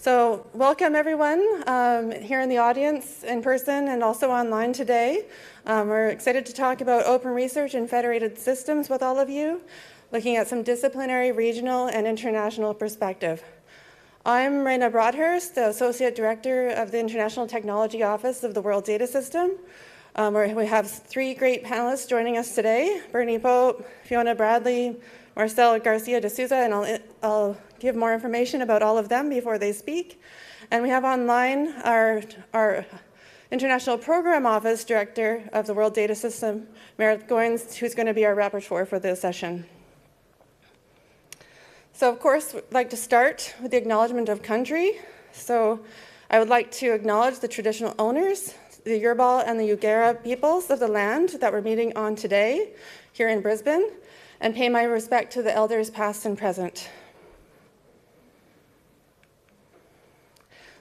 So welcome everyone here in the audience in person and also online today. We're excited to talk about open research and federated systems with all of you, looking at some disciplinary, regional, and international perspective. I'm Reyna Broadhurst, the Associate Director of the International Technology Office of the World Data System. Where we have three great panelists joining us today, Bernie Pope, Fiona Bradley, Marcel, Garcia de Souza, and I'll give more information about all of them before they speak. And we have online our International Program Office Director of the World Data System, Meredith Goins, who's going to be our rapporteur for this session. So of course, we'd like to start with the acknowledgement of country. So I would like to acknowledge the traditional owners, the Yurbal and the Yugera peoples of the land that we're meeting on today here in Brisbane, and pay my respect to the elders past and present.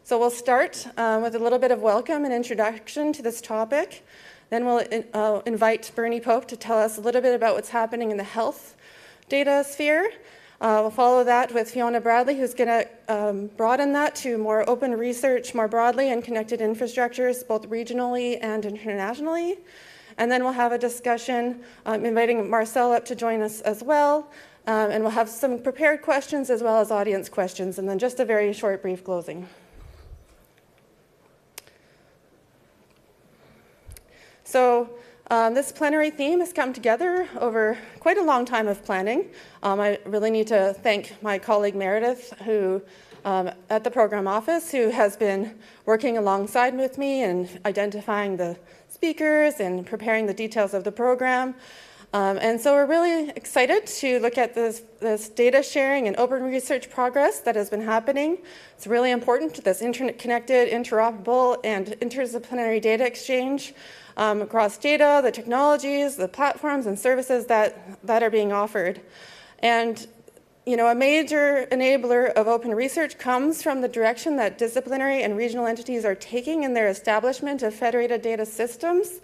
So we'll start with a little bit of welcome and introduction to this topic. Then we'll invite Bernie Pope to tell us a little bit about what's happening in the health data sphere. We'll follow that with Fiona Bradley, who's going to broaden that to more open research more broadly and connected infrastructures, both regionally and internationally. And then we'll have a discussion, inviting Marcel up to join us as well. And we'll have some prepared questions as well as audience questions, and then just a very short, brief closing. So this plenary theme has come together over quite a long time of planning. I really need to thank my colleague Meredith, who at the program office, who has been working alongside with me and identifying the speakers and preparing the details of the program. And so we're really excited to look at this data sharing and open research progress that has been happening. It's really important to this internet-connected, interoperable, and interdisciplinary data exchange across data, the technologies, the platforms and services that are being offered. And a major enabler of open research comes from the direction that disciplinary and regional entities are taking in their establishment of federated data systems,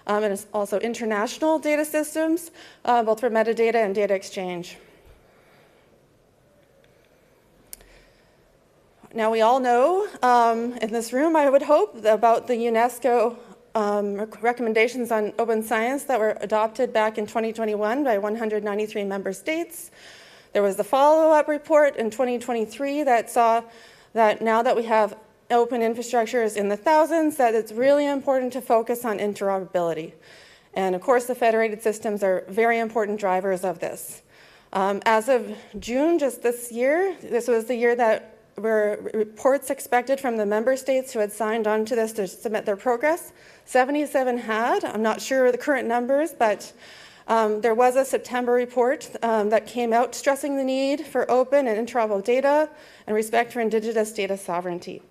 and also international data systems, both for metadata and data exchange. Now, we all know in this room, I would hope, about the UNESCO recommendations on open science that were adopted back in 2021 by 193 member states. There was the follow-up report in 2023 that saw that now that we have open infrastructures in the thousands, that it's really important to focus on interoperability. And of course, the federated systems are very important drivers of this. As of June, just this year, this was the year that were reports expected from the member states who had signed on to this to submit their progress. 77 had. I'm not sure the current numbers, but there was a September report that came out stressing the need for open and interoperable data and respect for Indigenous data sovereignty.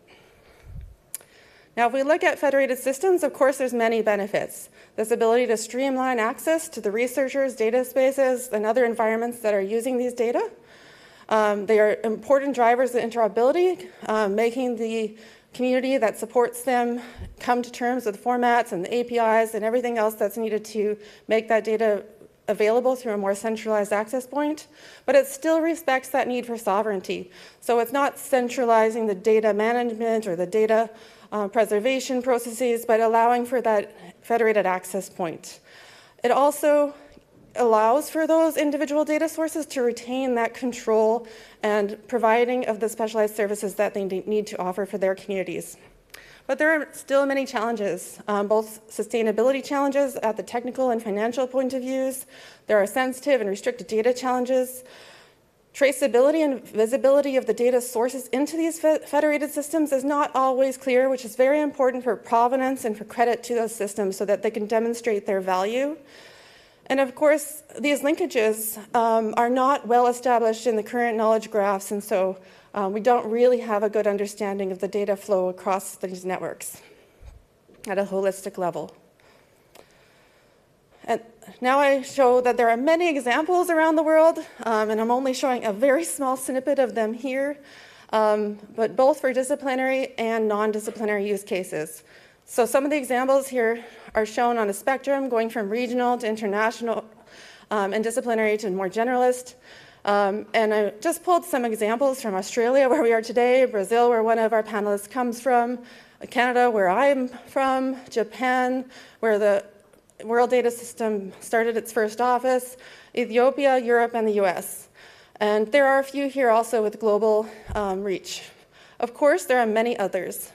Now, if we look at federated systems, of course, there's many benefits. This ability to streamline access to the researchers, data spaces, and other environments that are using these data. They are important drivers of interoperability, making the community that supports them come to terms with formats and the APIs and everything else that's needed to make that data available through a more centralized access point. But it still respects that need for sovereignty. So it's not centralizing the data management or the data preservation processes, but allowing for that federated access point. It also allows for those individual data sources to retain that control and providing of the specialized services that they need to offer for their communities. But there are still many challenges, both sustainability challenges at the technical and financial point of views. There are sensitive and restricted data challenges. Traceability and visibility of the data sources into these federated systems is not always clear, which is very important for provenance and for credit to those systems so that they can demonstrate their value. And of course, these linkages are not well established in the current knowledge graphs, and so we don't really have a good understanding of the data flow across these networks at a holistic level. And now I show that there are many examples around the world, and I'm only showing a very small snippet of them here, but both for disciplinary and non-disciplinary use cases. So some of the examples here are shown on a spectrum going from regional to international and disciplinary to more generalist. And I just pulled some examples from Australia, where we are today, Brazil, where one of our panelists comes from, Canada, where I'm from, Japan, where the World Data System started its first office, Ethiopia, Europe, and the US. And there are a few here also with global reach. Of course, there are many others.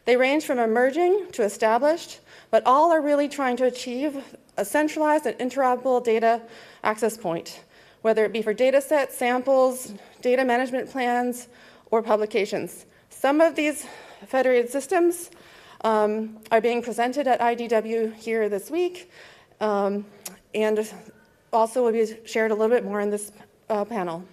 They range from emerging to established, but all are really trying to achieve a centralized and interoperable data access point, whether it be for data sets, samples, data management plans, or publications. Some of these federated systems are being presented at IDW here this week, and also will be shared a little bit more in this panel.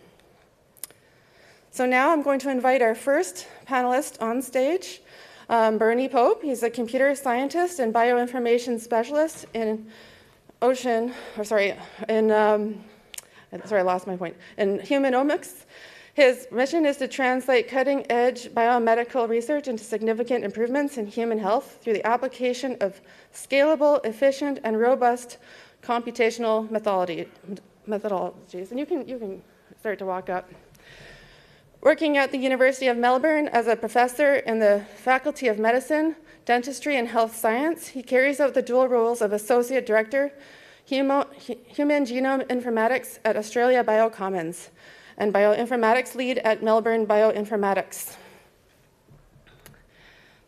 So now I'm going to invite our first panelist on stage, Bernie Pope. He's a computer scientist and bioinformation specialist in in humanomics. His mission is to translate cutting-edge biomedical research into significant improvements in human health through the application of scalable, efficient, and robust computational methodologies. And you can start to walk up. Working at the University of Melbourne as a professor in the Faculty of Medicine, Dentistry, and Health Science, he carries out the dual roles of Associate Director, Human Genome Informatics at Australia Biocommons, and Bioinformatics Lead at Melbourne Bioinformatics.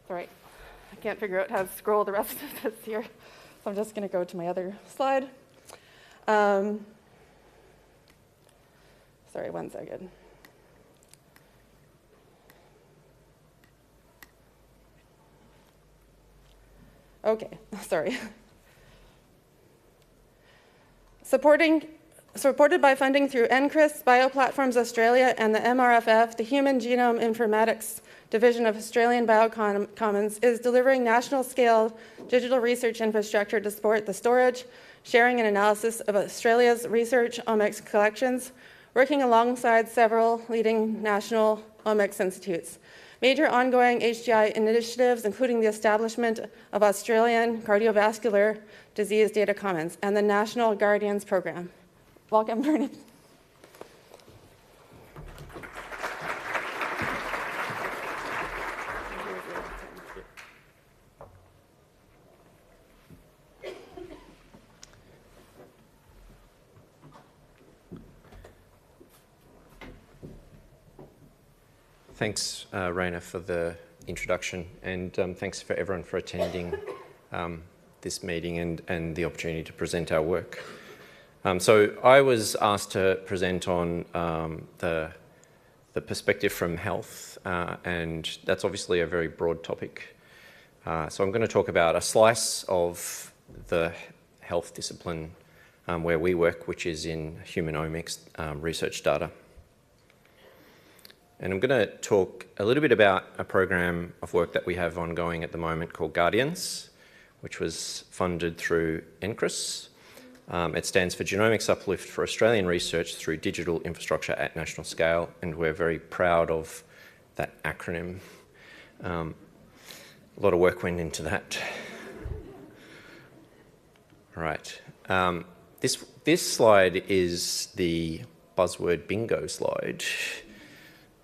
Sorry, I can't figure out how to scroll the rest of this here, so I'm just going to go to my other slide. Sorry, 1 second. Okay, sorry. Supported by funding through NCRIS, Bioplatforms Australia, and the MRFF, the Human Genome Informatics Division of Australian Biocommons is delivering national-scale digital research infrastructure to support the storage, sharing, and analysis of Australia's research omics collections, working alongside several leading national omics institutes. Major ongoing HGI initiatives, including the establishment of Australian Cardiovascular Disease Data Commons and the National Guardians Program. Welcome, Bernie. Thanks, Reyna, for the introduction, and thanks for everyone for attending this meeting and the opportunity to present our work. So I was asked to present on the perspective from health, and that's obviously a very broad topic. So I'm going to talk about a slice of the health discipline where we work, which is in humanomics research data. And I'm going to talk a little bit about a program of work that we have ongoing at the moment called Guardians, which was funded through NCRIS. It stands for Genomics Uplift for Australian Research through Digital Infrastructure at National Scale, and we're very proud of that acronym. A lot of work went into that. All right. This slide is the buzzword bingo slide.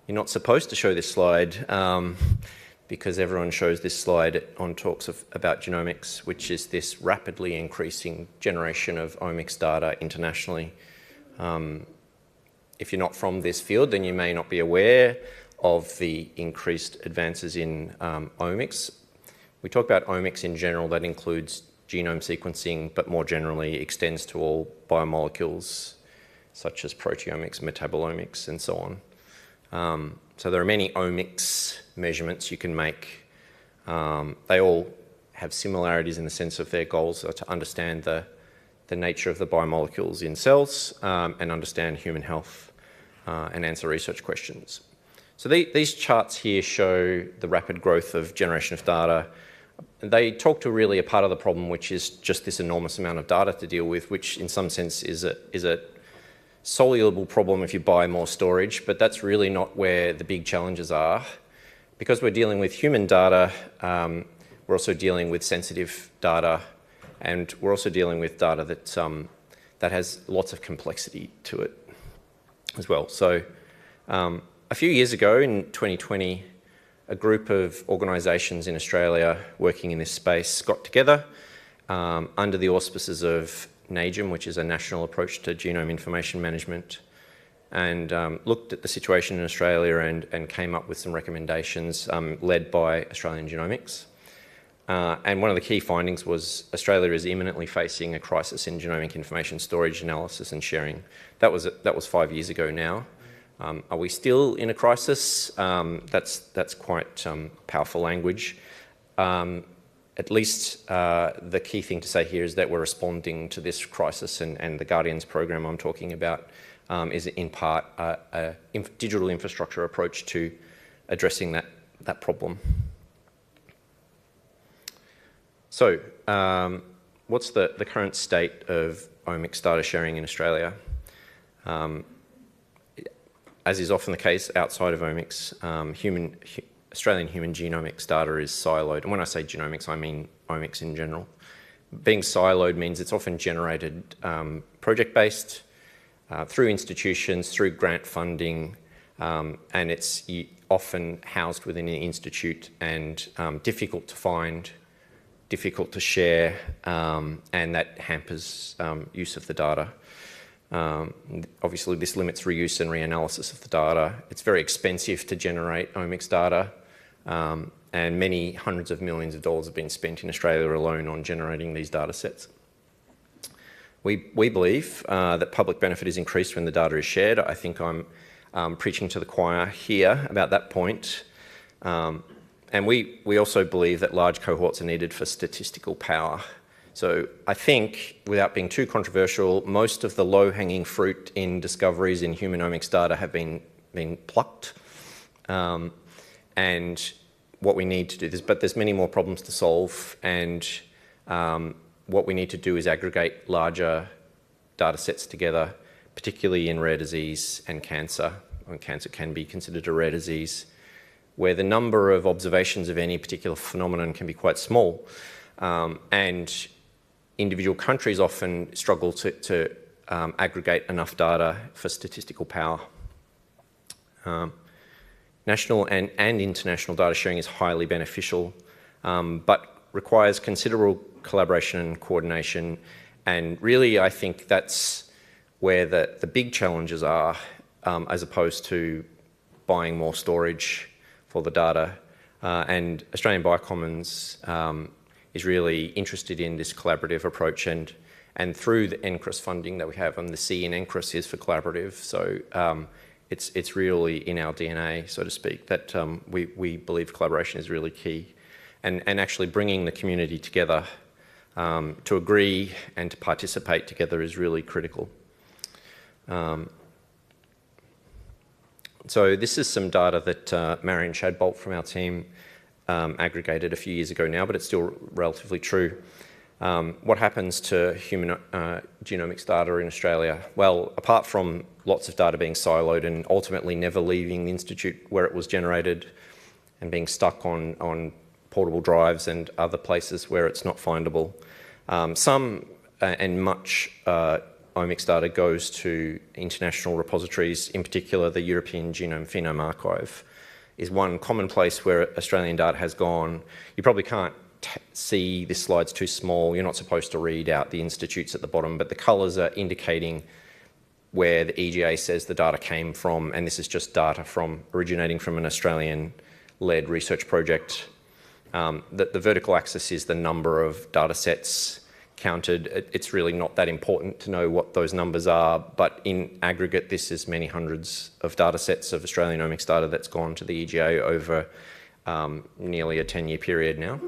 You're not supposed to show this slide because everyone shows this slide on talks about genomics, which is this rapidly increasing generation of omics data internationally. If you're not from this field, then you may not be aware of the increased advances in omics. We talk about omics in general, that includes genome sequencing, but more generally extends to all biomolecules, such as proteomics, metabolomics, and so on. So there are many omics measurements you can make. They all have similarities in the sense of their goals are to understand the nature of the biomolecules in cells and understand human health and answer research questions. So these charts here show the rapid growth of generation of data. They talk to really a part of the problem, which is just this enormous amount of data to deal with, which in some sense is a soluble problem if you buy more storage, but that's really not where the big challenges are. Because we're dealing with human data, we're also dealing with sensitive data, and we're also dealing with data that has lots of complexity to it. as well. So a few years ago in 2020, a group of organisations in Australia working in this space got together under the auspices of NAGEM, which is a national approach to genome information management, and looked at the situation in Australia and came up with some recommendations led by Australian Genomics. And one of the key findings was Australia is imminently facing a crisis in genomic information storage, analysis and sharing. That was 5 years ago now. Are we still in a crisis? That's quite powerful language. At least the key thing to say here is that we're responding to this crisis, and the Guardians program I'm talking about is in part a digital infrastructure approach to addressing that problem. So what's the current state of omics data sharing in Australia? As is often the case outside of omics, Australian human genomics data is siloed. And when I say genomics, I mean omics in general. Being siloed means it's often generated project-based, through institutions, through grant funding, and it's often housed within an institute and difficult to find, difficult to share, and that hampers use of the data. Obviously, this limits reuse and reanalysis of the data. It's very expensive to generate omics data, and many hundreds of millions of dollars have been spent in Australia alone on generating these data sets. We believe that public benefit is increased when the data is shared. I think I'm preaching to the choir here about that point. And we also believe that large cohorts are needed for statistical power. So I think, without being too controversial, most of the low-hanging fruit in discoveries in human omics data have been plucked. And what we need to do, but there's many more problems to solve, and what we need to do is aggregate larger data sets together, particularly in rare disease and cancer. And cancer can be considered a rare disease, where the number of observations of any particular phenomenon can be quite small. And individual countries often struggle to aggregate enough data for statistical power. National and international data sharing is highly beneficial, but requires considerable collaboration and coordination. And really, I think that's where the big challenges are, as opposed to buying more storage for the data. And Australian Biocommons is really interested in this collaborative approach, and through the NCRIS funding that we have, and the C in NCRIS is for collaborative. So it's really in our DNA, so to speak, that we believe collaboration is really key, and actually bringing the community together to agree and to participate together is really critical. So this is some data that Marion Shadbolt from our team aggregated a few years ago now, but it's still relatively true. What happens to human genomics data in Australia? Well, apart from lots of data being siloed and ultimately never leaving the institute where it was generated and being stuck on portable drives and other places where it's not findable, some and much omics data goes to international repositories, in particular the European Genome Phenome Archive is one common place where Australian data has gone. You probably can't see, this slide's too small, you're not supposed to read out the institutes at the bottom, but the colours are indicating where the EGA says the data came from, and this is just data originating from an Australian-led research project. The vertical axis is the number of data sets counted. It's really not that important to know what those numbers are, but in aggregate, this is many hundreds of data sets of Australian omics data that's gone to the EGA over nearly a 10-year period now.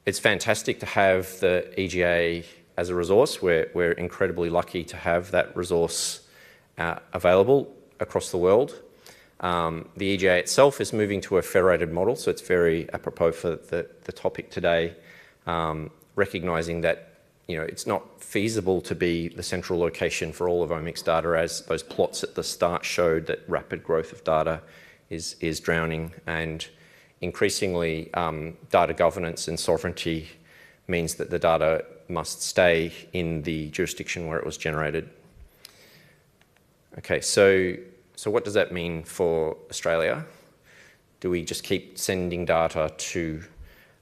It's fantastic to have the EGA as a resource. We're incredibly lucky to have that resource available across the world. The EGA itself is moving to a federated model, so it's very apropos for the topic today, recognising that it's not feasible to be the central location for all of omics data, as those plots at the start showed that rapid growth of data is drowning, and increasingly data governance and sovereignty means that the data must stay in the jurisdiction where it was generated. Okay, so what does that mean for Australia? Do we just keep sending data to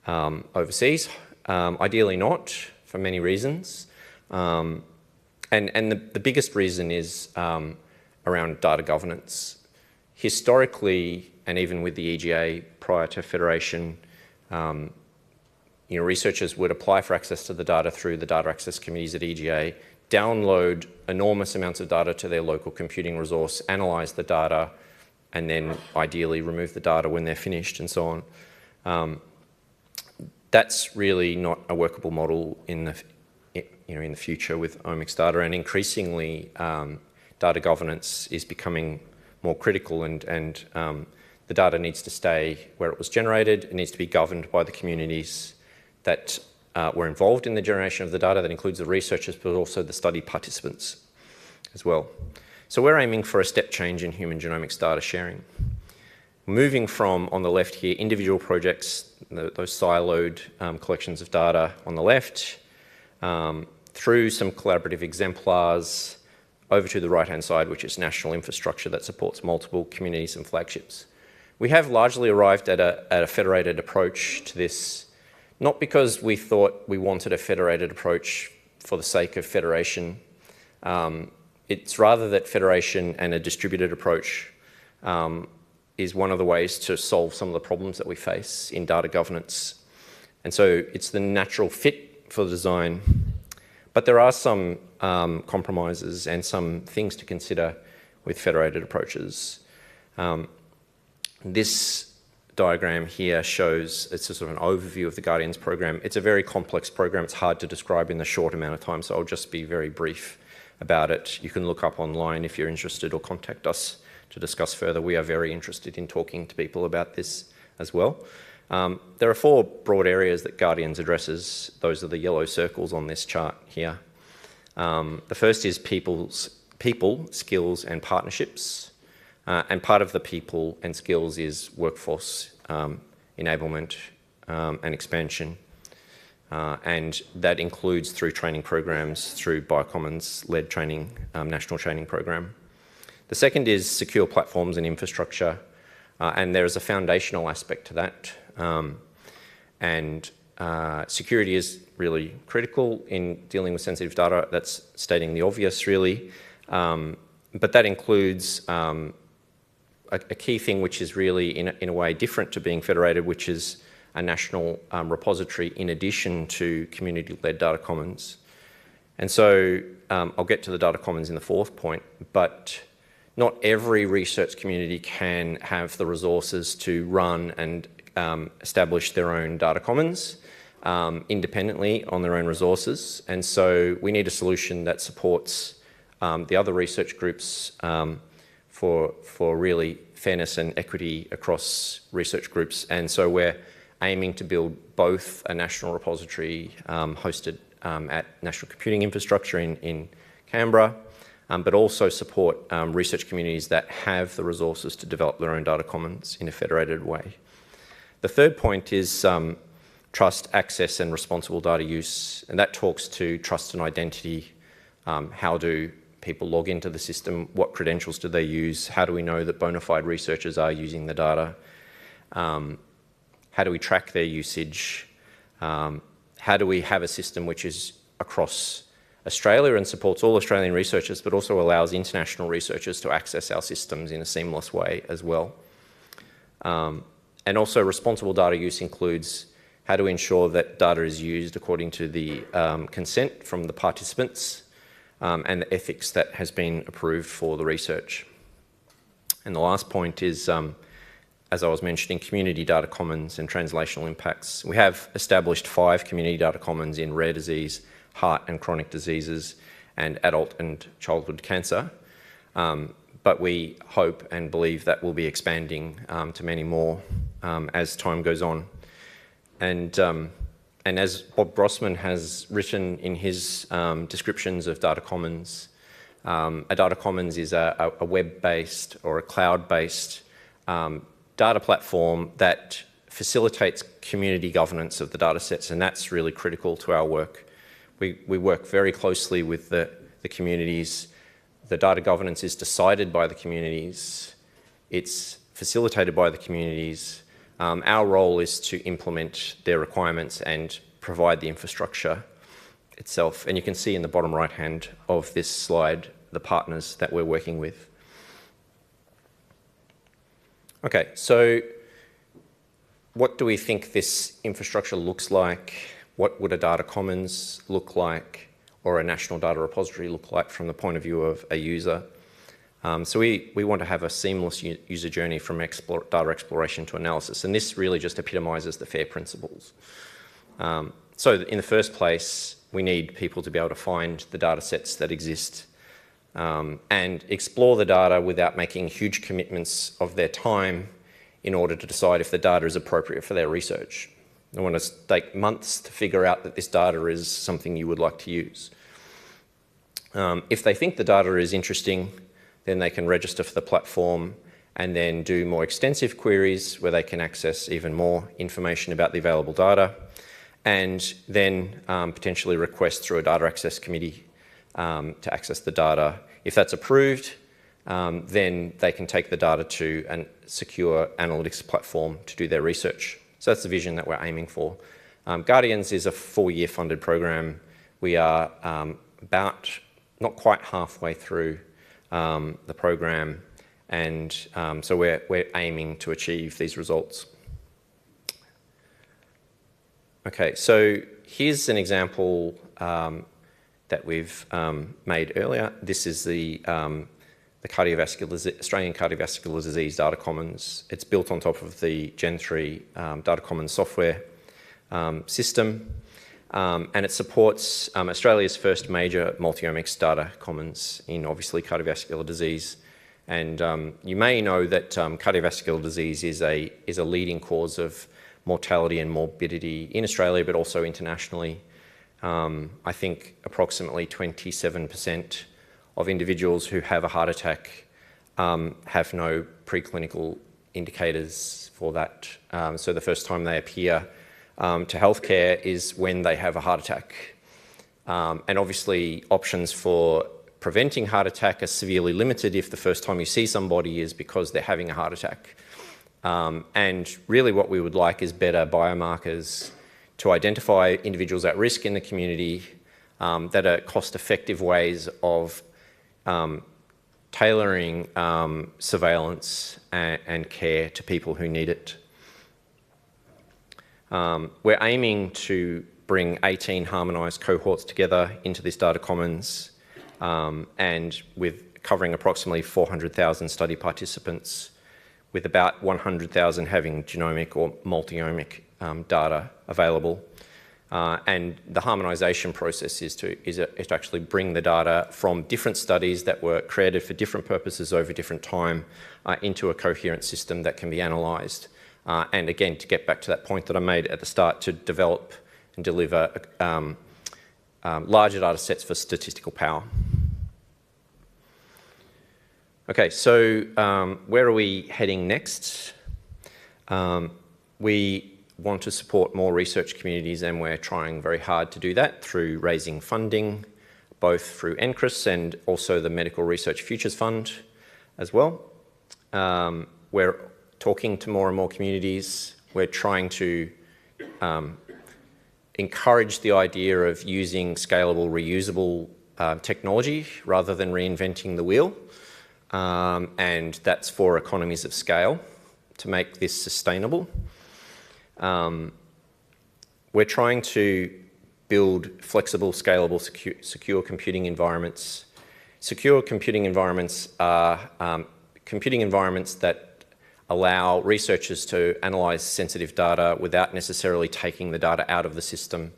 overseas? Ideally not, for many reasons. And the biggest reason is around data governance. Historically, and even with the EGA prior to Federation, researchers would apply for access to the data through the data access committees at EGA, download enormous amounts of data to their local computing resource, analyse the data, and then ideally remove the data when they're finished and so on. That's really not a workable model in the future with omics data, and increasingly data governance is becoming more critical, and the data needs to stay where it was generated. It needs to be governed by the communities that were involved in the generation of the data. That includes the researchers, but also the study participants as well. So we're aiming for a step change in human genomics data sharing. Moving from, on the left here, individual projects, those siloed collections of data on the left, through some collaborative exemplars, over to the right-hand side, which is national infrastructure that supports multiple communities and flagships. We have largely arrived at a federated approach to this, not because we thought we wanted a federated approach for the sake of federation. It's rather that federation and a distributed approach is one of the ways to solve some of the problems that we face in data governance. And so it's the natural fit for the design. But there are some compromises and some things to consider with federated approaches. This diagram here shows, it's a sort of an overview of the Guardians program. It's a very complex program. It's hard to describe in the short amount of time, so I'll just be very brief about it. You can look up online if you're interested, or contact us to discuss further. We are very interested in talking to people about this as well. There are 4 broad areas that Guardians addresses. Those are the yellow circles on this chart here. The first is people, skills and partnerships. And part of the people and skills is workforce enablement and expansion. And that includes through training programs, through Biocommons-led training, national training program. The second is secure platforms and infrastructure. And there is a foundational aspect to that. Security is really critical in dealing with sensitive data. That's stating the obvious, really. But that includes a key thing which is really, in a way, different to being federated, which is a national repository in addition to community-led data commons. And so I'll get to the data commons in the 4th point, but not every research community can have the resources to run and establish their own data commons independently on their own resources. And so we need a solution that supports the other research groups for really fairness and equity across research groups. And so we're aiming to build both a national repository hosted at National Computing Infrastructure in Canberra, but also support research communities that have the resources to develop their own data commons in a federated way. The 3rd point is trust, access and responsible data use, and that talks to trust and identity. How do people log into the system? What credentials do they use? How do we know that bona fide researchers are using the data? How do we track their usage? How do we have a system which is across Australia and supports all Australian researchers, but also allows international researchers to access our systems in a seamless way as well? And also responsible data use includes how do we ensure that data is used according to the consent from the participants and the ethics that has been approved for the research. And the last point is, as I was mentioning, community data commons and translational impacts. We have established 5 community data commons in rare disease, heart and chronic diseases, and adult and childhood cancer. But we hope and believe that we'll be expanding to many more as time goes on. And as Bob Grossman has written in his descriptions of data commons, a data commons is a web-based or a cloud-based data platform that facilitates community governance of the data sets, and that's really critical to our work. We work very closely with the communities. The data governance is decided by the communities. It's facilitated by the communities. Our role is to implement their requirements and provide the infrastructure itself. And you can see in the bottom right hand of this slide the partners that we're working with. Okay, so what do we think this infrastructure looks like? What would a data commons look like, or a national data repository look like from the point of view of a user? So we want to have a seamless user journey from data exploration to analysis, and this really just epitomises the FAIR principles. So in the first place, we need people to be able to find the data sets that exist and explore the data without making huge commitments of their time in order to decide if the data is appropriate for their research. They want to take months to figure out that this data is something you would like to use. If they think the data is interesting, then they can register for the platform and then do more extensive queries where they can access even more information about the available data, and then potentially request through a data access committee to access the data. If that's approved, then they can take the data to a secure analytics platform to do their research. So that's the vision that we're aiming for. Guardians is a 4-year funded program. We are about not quite halfway through the program, and so we're aiming to achieve these results. Okay, so here's an example that we've made earlier. This is the Australian Cardiovascular Disease Data Commons. It's built on top of the Gen 3 Data Commons software system, and it supports Australia's first major multi-omics data commons in obviously cardiovascular disease. And you may know that cardiovascular disease is a leading cause of mortality and morbidity in Australia, but also internationally. I think approximately 27% of individuals who have a heart attack have no preclinical indicators for that. So the first time they appear to healthcare is when they have a heart attack. And obviously options for preventing heart attack are severely limited if the first time you see somebody is because they're having a heart attack. And really what we would like is better biomarkers to identify individuals at risk in the community that are cost-effective ways of tailoring surveillance and care to people who need it. We're aiming to bring 18 harmonised cohorts together into this data commons, and with covering approximately 400,000 study participants, with about 100,000 having genomic or multi-omic data available. And the harmonisation process is to actually bring the data from different studies that were created for different purposes over different time into a coherent system that can be analysed. And again, to get back to that point that I made at the start, to develop and deliver larger data sets for statistical power. Okay, so where are we heading next? We want to support more research communities, and we're trying very hard to do that through raising funding, both through NCRIS and also the Medical Research Futures Fund as well. We're talking to more and more communities. We're trying to encourage the idea of using scalable, reusable technology rather than reinventing the wheel. And that's for economies of scale to make this sustainable. We're trying to build flexible, scalable, secure computing environments. Secure computing environments are computing environments that allow researchers to analyse sensitive data without necessarily taking the data out of the system,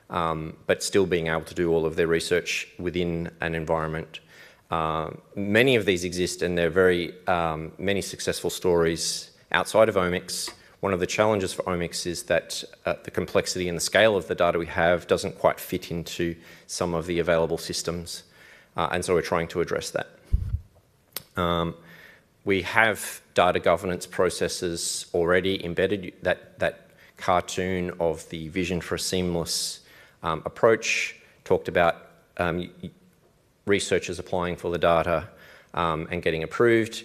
but still being able to do all of their research within an environment. Many of these exist, and there are very many successful stories outside of omics. One of the challenges for omics is that the complexity and the scale of the data we have doesn't quite fit into some of the available systems, and so we're trying to address that. We have data governance processes already embedded. That cartoon of the vision for a seamless approach talked about researchers applying for the data and getting approved.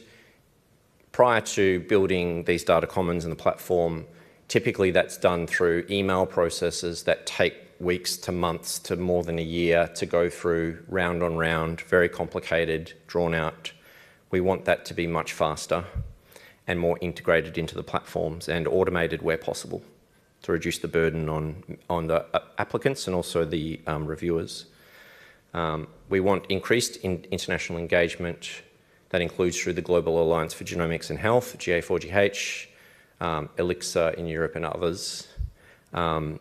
Prior to building these data commons and the platform, typically that's done through email processes that take weeks to months to more than a year to go through round on round, very complicated, drawn out. We want that to be much faster and more integrated into the platforms and automated where possible to reduce the burden on the applicants and also the reviewers. We want increased international engagement that includes through the Global Alliance for Genomics and Health, GA4GH, Elixir in Europe and others. And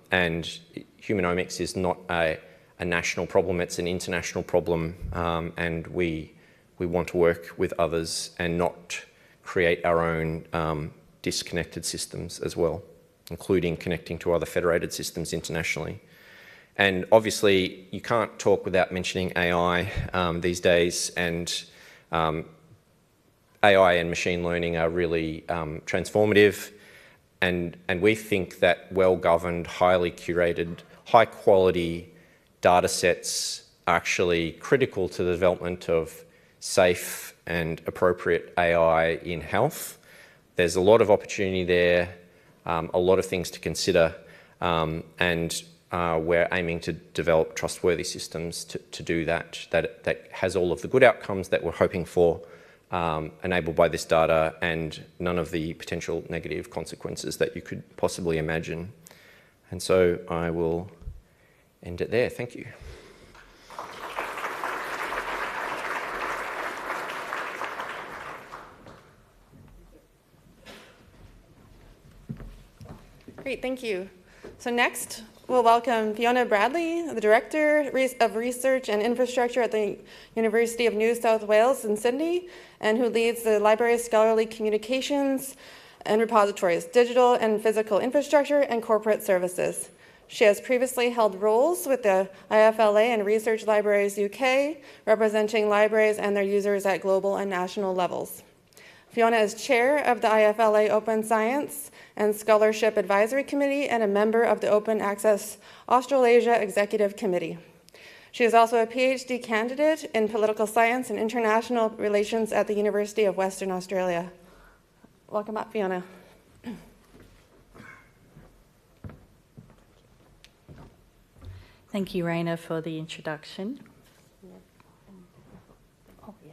humanomics is not a national problem, it's an international problem, and we want to work with others and not create our own disconnected systems as well, including connecting to other federated systems internationally. And obviously, you can't talk without mentioning AI these days, and AI and machine learning are really transformative, and we think that well-governed, highly curated, high-quality data sets are actually critical to the development of safe and appropriate AI in health. There's a lot of opportunity there, a lot of things to consider, and we're aiming to develop trustworthy systems to do that has all of the good outcomes that we're hoping for, enabled by this data, and none of the potential negative consequences that you could possibly imagine. And so I will end it there. Thank you. Great, thank you. So next, we'll welcome Fiona Bradley, the Director of Research and Infrastructure at the University of New South Wales in Sydney, and who leads the library's scholarly communications and repositories, digital and physical infrastructure, and corporate services. She has previously held roles with the IFLA and Research Libraries UK, representing libraries and their users at global and national levels. Fiona is chair of the IFLA Open Science and Scholarship Advisory Committee and a member of the Open Access Australasia Executive Committee. She is also a PhD candidate in political science and international relations at the University of Western Australia. Welcome up, Fiona. Thank you, Reyna, for the introduction. Oh, yeah.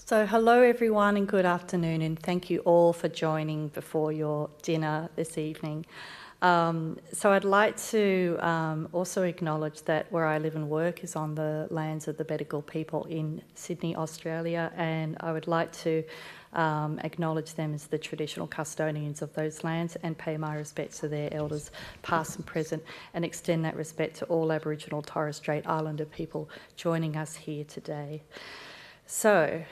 So hello, everyone, and good afternoon, and thank you all for joining before your dinner this evening. So I'd like to also acknowledge that where I live and work is on the lands of the Bedegal people in Sydney, Australia, and I would like to acknowledge them as the traditional custodians of those lands and pay my respects to their elders, past and present, and extend that respect to all Aboriginal Torres Strait Islander people joining us here today. So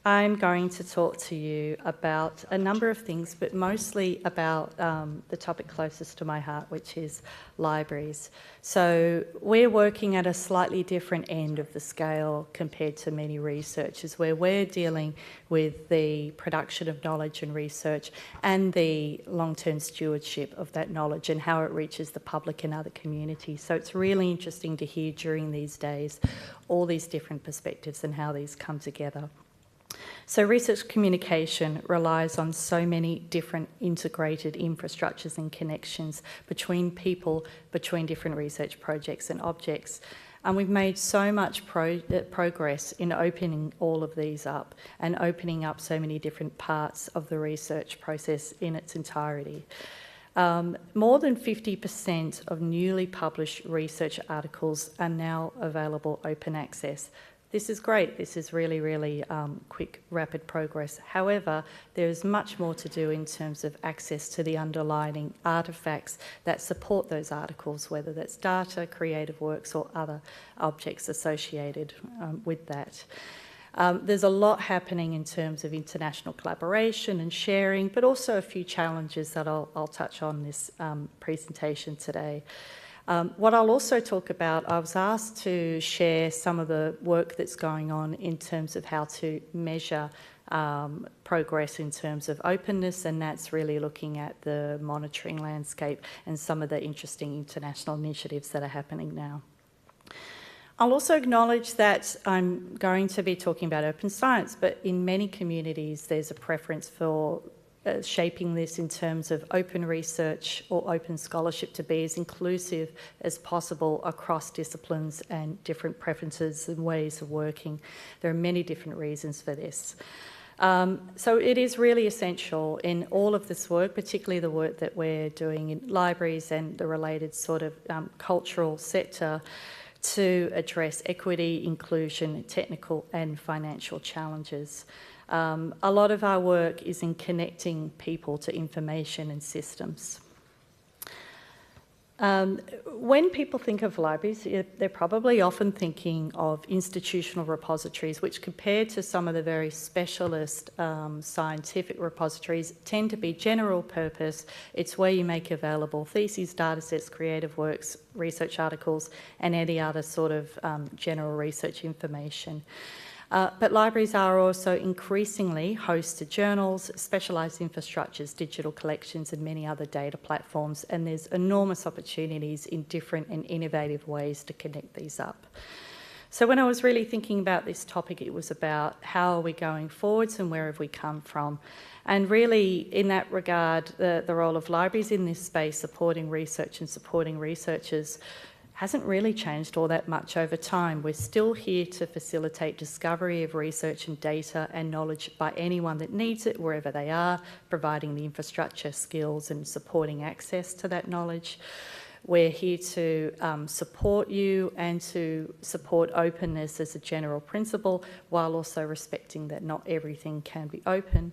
I'm going to talk to you about a number of things, but mostly about the topic closest to my heart, which is libraries. So we're working at a slightly different end of the scale compared to many researchers, where we're dealing with the production of knowledge and research and the long-term stewardship of that knowledge and how it reaches the public and other communities. So it's really interesting to hear during these days all these different perspectives and how these come together. So research communication relies on so many different integrated infrastructures and connections between people, between different research projects and objects. And we've made so much progress in opening all of these up and opening up so many different parts of the research process in its entirety. More than 50% of newly published research articles are now available open access. This is great. This is really, really quick, rapid progress. However, there is much more to do in terms of access to the underlying artefacts that support those articles, whether that's data, creative works, or other objects associated with that. There's a lot happening in terms of international collaboration and sharing, but also a few challenges that I'll touch on this presentation today. What I'll also talk about, I was asked to share some of the work that's going on in terms of how to measure progress in terms of openness, and that's really looking at the monitoring landscape and some of the interesting international initiatives that are happening now. I'll also acknowledge that I'm going to be talking about open science, but in many communities there's a preference for shaping this in terms of open research or open scholarship to be as inclusive as possible across disciplines and different preferences and ways of working. There are many different reasons for this. So it is really essential in all of this work, particularly the work that we're doing in libraries and the related sort of cultural sector, to address equity, inclusion, technical and financial challenges. A lot of our work is in connecting people to information and systems. When people think of libraries, they're probably often thinking of institutional repositories, which compared to some of the very specialist scientific repositories tend to be general purpose. It's where you make available theses, datasets, creative works, research articles, and any other sort of general research information. But libraries are also increasingly host to journals, specialised infrastructures, digital collections and many other data platforms, and there's enormous opportunities in different and innovative ways to connect these up. So when I was really thinking about this topic, it was about how are we going forwards and where have we come from? And really, in that regard, the role of libraries in this space, supporting research and supporting researchers, hasn't really changed all that much over time. We're still here to facilitate discovery of research and data and knowledge by anyone that needs it, wherever they are, providing the infrastructure, skills and supporting access to that knowledge. We're here to support you and to support openness as a general principle, while also respecting that not everything can be open,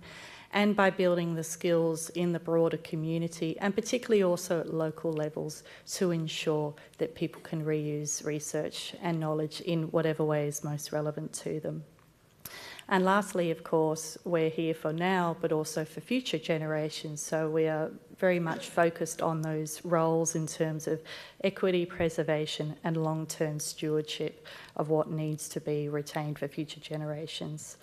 and by building the skills in the broader community, and particularly also at local levels, to ensure that people can reuse research and knowledge in whatever way is most relevant to them. And lastly, of course, we're here for now, but also for future generations. So we are very much focused on those roles in terms of equity, preservation, and long-term stewardship of what needs to be retained for future generations.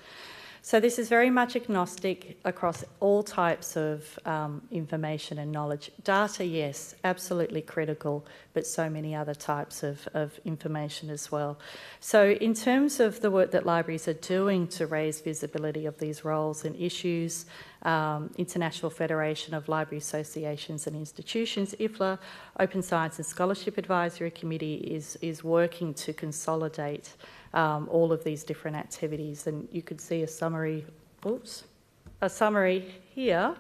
So this is very much agnostic across all types of information and knowledge. Data, yes, absolutely critical, but so many other types of information as well. So in terms of the work that libraries are doing to raise visibility of these roles and issues, International Federation of Library Associations and Institutions, IFLA, Open Science and Scholarship Advisory Committee is working to consolidate all of these different activities, and you could see a summary here,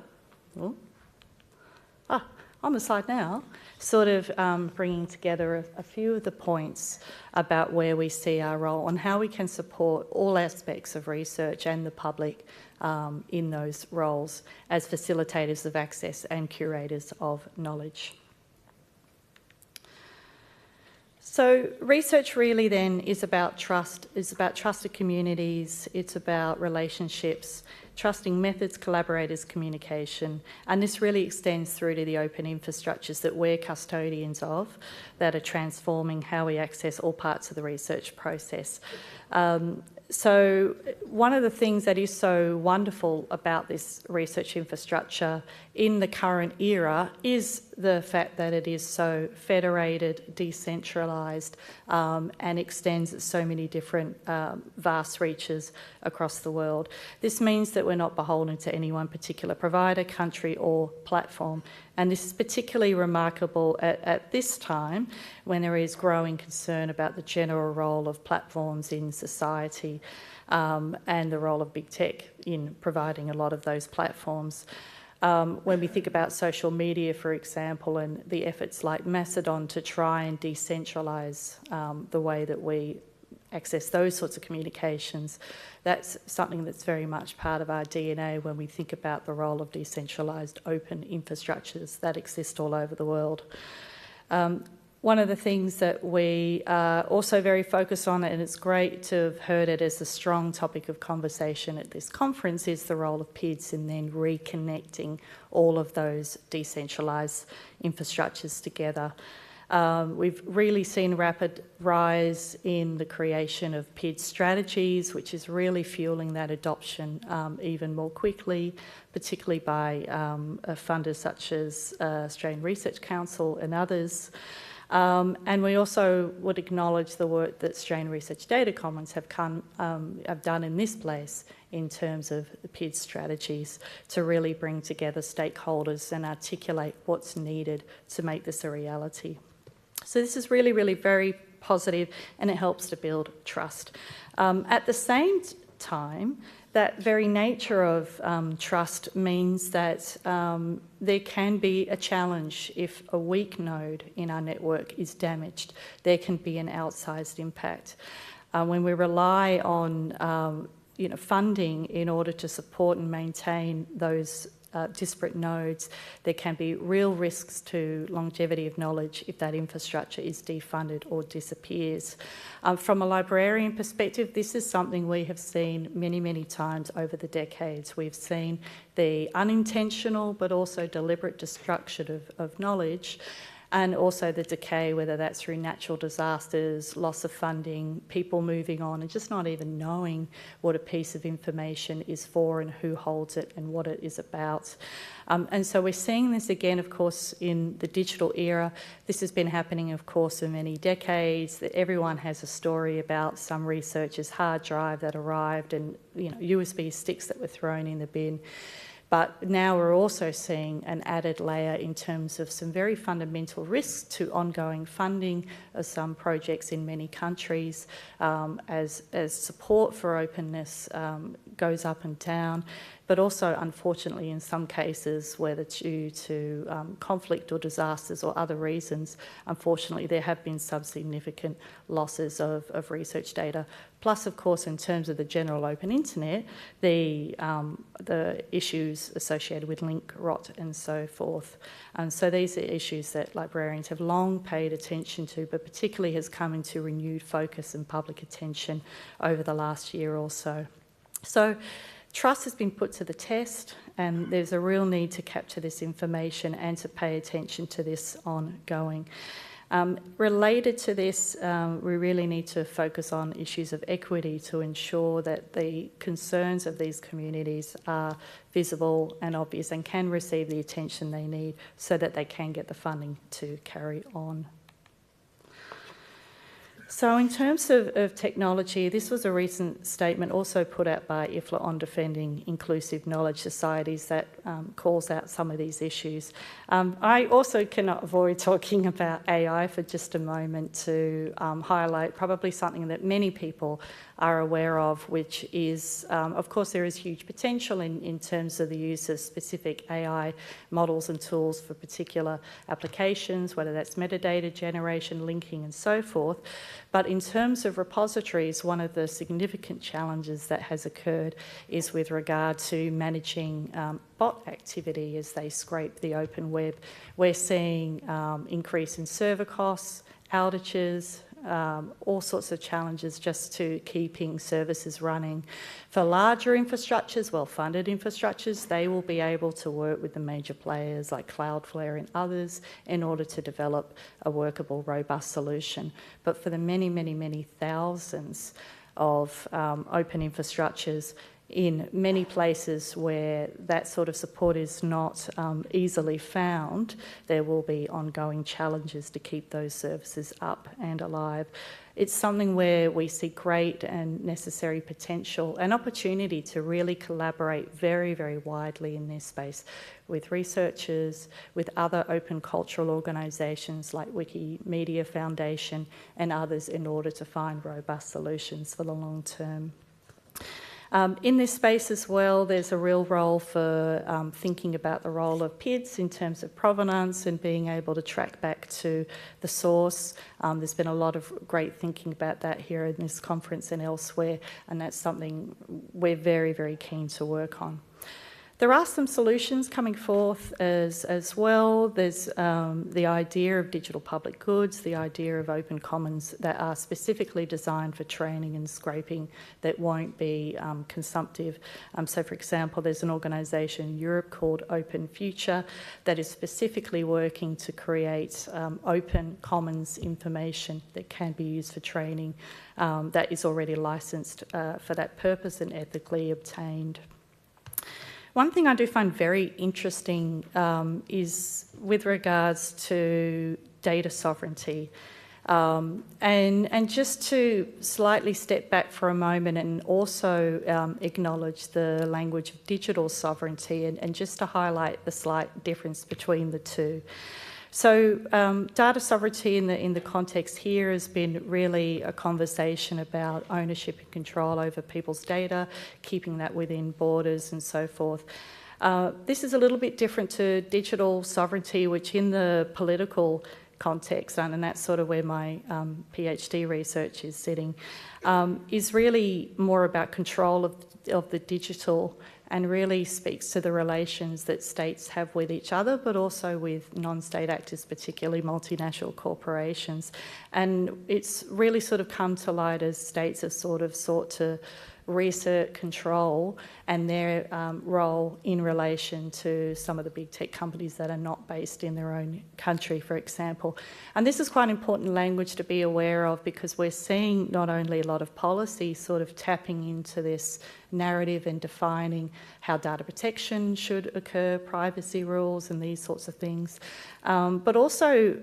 on the slide now, sort of bringing together a few of the points about where we see our role and how we can support all aspects of research and the public in those roles as facilitators of access and curators of knowledge. So research really then is about trust, it's about trusted communities, it's about relationships, trusting methods, collaborators, communication, and this really extends through to the open infrastructures that we're custodians of that are transforming how we access all parts of the research process. So one of the things that is so wonderful about this research infrastructure in the current era is the fact that it is so federated, decentralised, and extends at so many different vast reaches across the world. This means that we're not beholden to any one particular provider, country or platform. And this is particularly remarkable at this time when there is growing concern about the general role of platforms in society and the role of big tech in providing a lot of those platforms. When we think about social media, for example, and the efforts like Mastodon to try and decentralise the way that we access those sorts of communications, that's something that's very much part of our DNA when we think about the role of decentralised open infrastructures that exist all over the world. One of the things that we are also very focused on, and it's great to have heard it as a strong topic of conversation at this conference, is the role of PIDs and then reconnecting all of those decentralised infrastructures together. We've really seen rapid rise in the creation of PID strategies, which is really fueling that adoption even more quickly, particularly by funders such as Australian Research Council and others. And we also would acknowledge the work that Australian Research Data Commons have done in this place in terms of the PID strategies to really bring together stakeholders and articulate what's needed to make this a reality. So this is really, really very positive, and it helps to build trust. At the same time, that very nature of trust means that there can be a challenge if a weak node in our network is damaged. There can be an outsized impact. When we rely on funding in order to support and maintain those disparate nodes, there can be real risks to longevity of knowledge if that infrastructure is defunded or disappears. From a librarian perspective, this is something we have seen many, many times over the decades. We've seen the unintentional but also deliberate destruction of knowledge, and also the decay, whether that's through natural disasters, loss of funding, people moving on and just not even knowing what a piece of information is for and who holds it and what it is about. And so we're seeing this again, of course, in the digital era. This has been happening, of course, for many decades, that everyone has a story about some researcher's hard drive that arrived and USB sticks that were thrown in the bin. But now we're also seeing an added layer in terms of some very fundamental risks to ongoing funding of some projects in many countries as support for openness goes up and down, but also, unfortunately, in some cases, whether due to conflict or disasters or other reasons, unfortunately, there have been some significant losses of research data. Plus, of course, in terms of the general open internet, the issues associated with link rot and so forth. And so these are issues that librarians have long paid attention to, but particularly has come into renewed focus and public attention over the last year or so. So trust has been put to the test, and there's a real need to capture this information and to pay attention to this ongoing. Related to this, we really need to focus on issues of equity to ensure that the concerns of these communities are visible and obvious and can receive the attention they need so that they can get the funding to carry on. So in terms of technology, this was a recent statement also put out by IFLA on defending inclusive knowledge societies that calls out some of these issues. I also cannot avoid talking about AI for just a moment to highlight probably something that many people are aware of, which is, of course, there is huge potential in terms of the use of specific AI models and tools for particular applications, whether that's metadata generation, linking and so forth. But in terms of repositories, one of the significant challenges that has occurred is with regard to managing bot activity as they scrape the open web. We're seeing increase in server costs, outages, all sorts of challenges just to keeping services running. For larger infrastructures, well-funded infrastructures, they will be able to work with the major players like Cloudflare and others in order to develop a workable, robust solution. But for the many, many, many thousands of open infrastructures, in many places where that sort of support is not easily found, there will be ongoing challenges to keep those services up and alive. It's something where we see great and necessary potential and opportunity to really collaborate very, very widely in this space with researchers, with other open cultural organisations like Wikimedia Foundation and others in order to find robust solutions for the long term. In this space as well, there's a real role for thinking about the role of PIDs in terms of provenance and being able to track back to the source. There's been a lot of great thinking about that here in this conference and elsewhere, and that's something we're very, very keen to work on. There are some solutions coming forth as well. There's the idea of digital public goods, the idea of open commons that are specifically designed for training and scraping that won't be consumptive. So, for example, there's an organisation in Europe called Open Future that is specifically working to create open commons information that can be used for training that is already licensed for that purpose and ethically obtained. One thing I do find very interesting is with regards to data sovereignty. And just to slightly step back for a moment and also acknowledge the language of digital sovereignty and just to highlight the slight difference between the two. So data sovereignty in the context here has been really a conversation about ownership and control over people's data, keeping that within borders and so forth. This is a little bit different to digital sovereignty, which in the political context, and that's sort of where my PhD research is sitting, is really more about control of the digital and really speaks to the relations that states have with each other, but also with non-state actors, particularly multinational corporations. And it's really sort of come to light as states have sort of sought to reassert control and their role in relation to some of the big tech companies that are not based in their own country, for example. And this is quite important language to be aware of because we're seeing not only a lot of policy sort of tapping into this narrative and defining how data protection should occur, privacy rules and these sorts of things, but also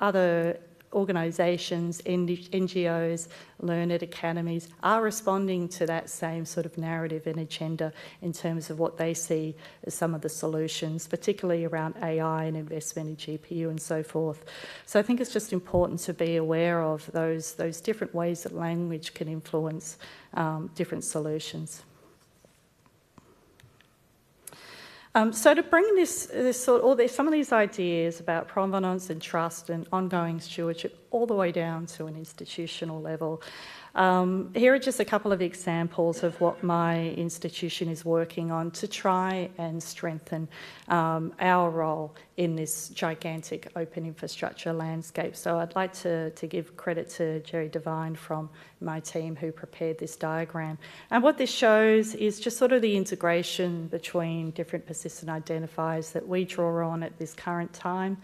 other organisations, NGOs, learned academies are responding to that same sort of narrative and agenda in terms of what they see as some of the solutions, particularly around AI and investment in GPU and so forth. So I think it's just important to be aware of those different ways that language can influence different solutions. So to bring some of these ideas about provenance and trust and ongoing stewardship all the way down to an institutional level, here are just a couple of examples of what my institution is working on to try and strengthen our role in this gigantic open infrastructure landscape. So I'd like to give credit to Jerry Devine from my team who prepared this diagram. And what this shows is just sort of the integration between different persistent identifiers that we draw on at this current time.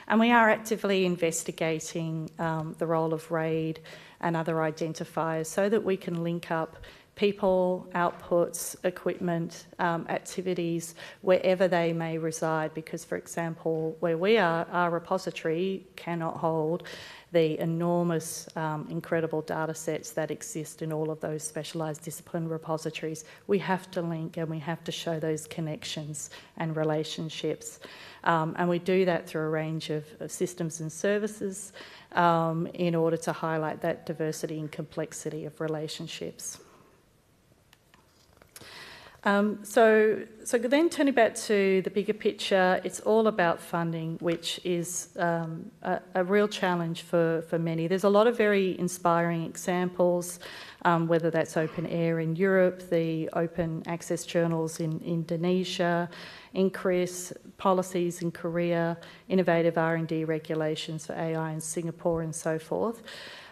And we are actively investigating the role of RAID and other identifiers so that we can link up people, outputs, equipment, activities, wherever they may reside. Because, for example, where we are, our repository cannot hold the enormous, incredible data sets that exist in all of those specialised discipline repositories. We have to link and we have to show those connections and relationships. And we do that through a range of systems and services in order to highlight that diversity and complexity of relationships. So then turning back to the bigger picture, it's all about funding, which is a real challenge for many. There's a lot of very inspiring examples, whether that's Open Air in Europe, the open access journals in Indonesia, INCRIS, policies in Korea, innovative R&D regulations for AI in Singapore and so forth.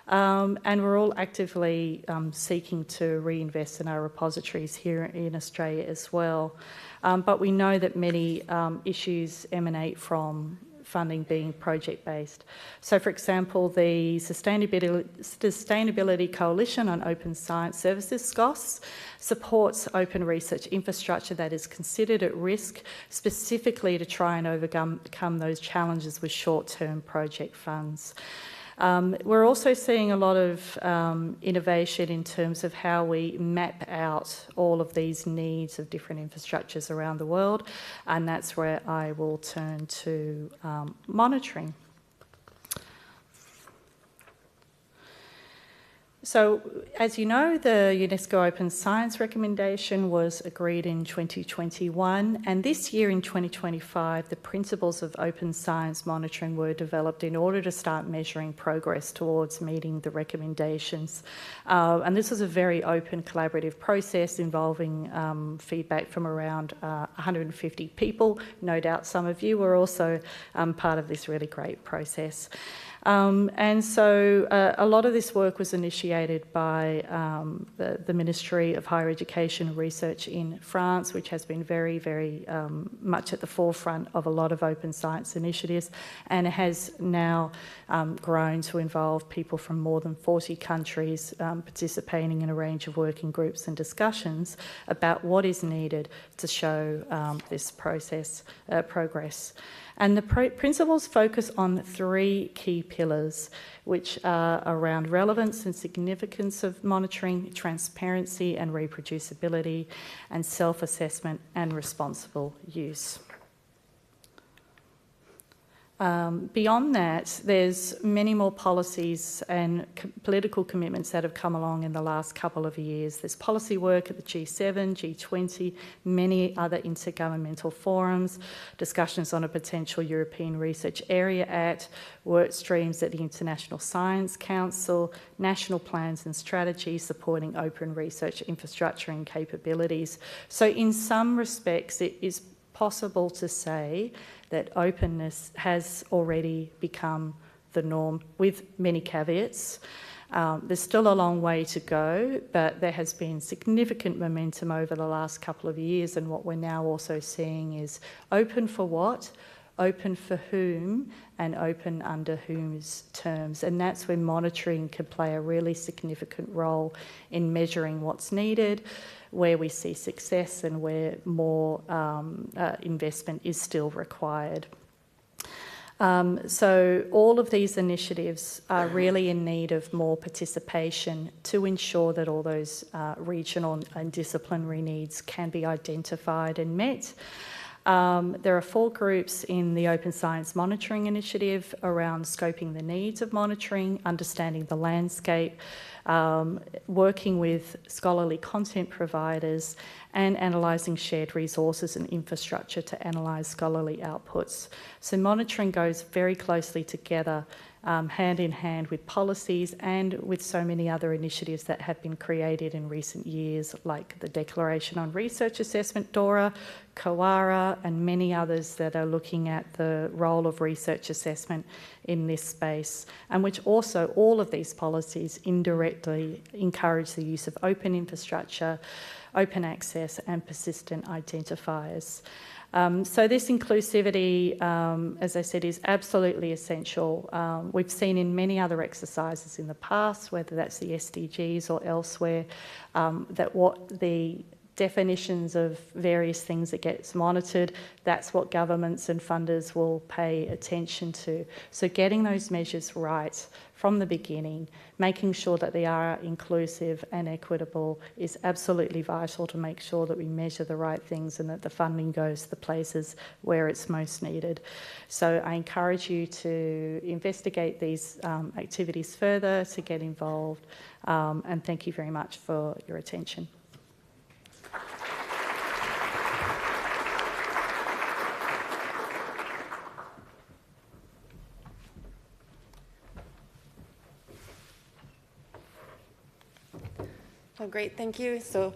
And we're all actively seeking to reinvest in our repositories here in Australia as well. But we know that many issues emanate from funding being project-based. So, for example, the Sustainability Coalition on Open Science Services, SCOSS, supports open research infrastructure that is considered at risk, specifically to try and overcome those challenges with short-term project funds. We're also seeing a lot of innovation in terms of how we map out all of these needs of different infrastructures around the world, and that's where I will turn to monitoring. So, as you know, the UNESCO Open Science recommendation was agreed in 2021, and this year in 2025, the principles of open science monitoring were developed in order to start measuring progress towards meeting the recommendations. And this was a very open, collaborative process involving feedback from around 150 people. No doubt some of you were also part of this really great process. And so a lot of this work was initiated by the Ministry of Higher Education and Research in France, which has been very, very much at the forefront of a lot of open science initiatives, and has now grown to involve people from more than 40 countries participating in a range of working groups and discussions about what is needed to show this process progress. And the principles focus on three key pillars, which are around relevance and significance of monitoring, transparency and reproducibility, and self-assessment and responsible use. Beyond that, there's many more policies and political commitments that have come along in the last couple of years. There's policy work at the G7, G20, many other intergovernmental forums, discussions on a potential European Research Area Act, work streams at the International Science Council, national plans and strategies supporting open research infrastructure and capabilities. So in some respects, it is possible to say that openness has already become the norm, with many caveats. There's still a long way to go, but there has been significant momentum over the last couple of years, and what we're now also seeing is open for what, open for whom, and open under whose terms. And that's where monitoring can play a really significant role in measuring what's needed, where we see success and where more investment is still required. So all of these initiatives are really in need of more participation to ensure that all those regional and disciplinary needs can be identified and met. There are 4 groups in the Open Science Monitoring Initiative around scoping the needs of monitoring, understanding the landscape, working with scholarly content providers, and analysing shared resources and infrastructure to analyse scholarly outputs. So monitoring goes very closely together, hand in hand with policies and with so many other initiatives that have been created in recent years, like the Declaration on Research Assessment, DORA, COARA, and many others that are looking at the role of research assessment in this space, and which also, all of these policies indirectly encourage the use of open infrastructure, open access, and persistent identifiers. So this inclusivity, as I said, is absolutely essential. We've seen in many other exercises in the past, whether that's the SDGs or elsewhere, that what the definitions of various things that gets monitored, that's what governments and funders will pay attention to. So getting those measures right from the beginning, making sure that they are inclusive and equitable is absolutely vital to make sure that we measure the right things and that the funding goes to the places where it's most needed. So I encourage you to investigate these activities further, to get involved, and thank you very much for your attention. Oh, great, thank you. So,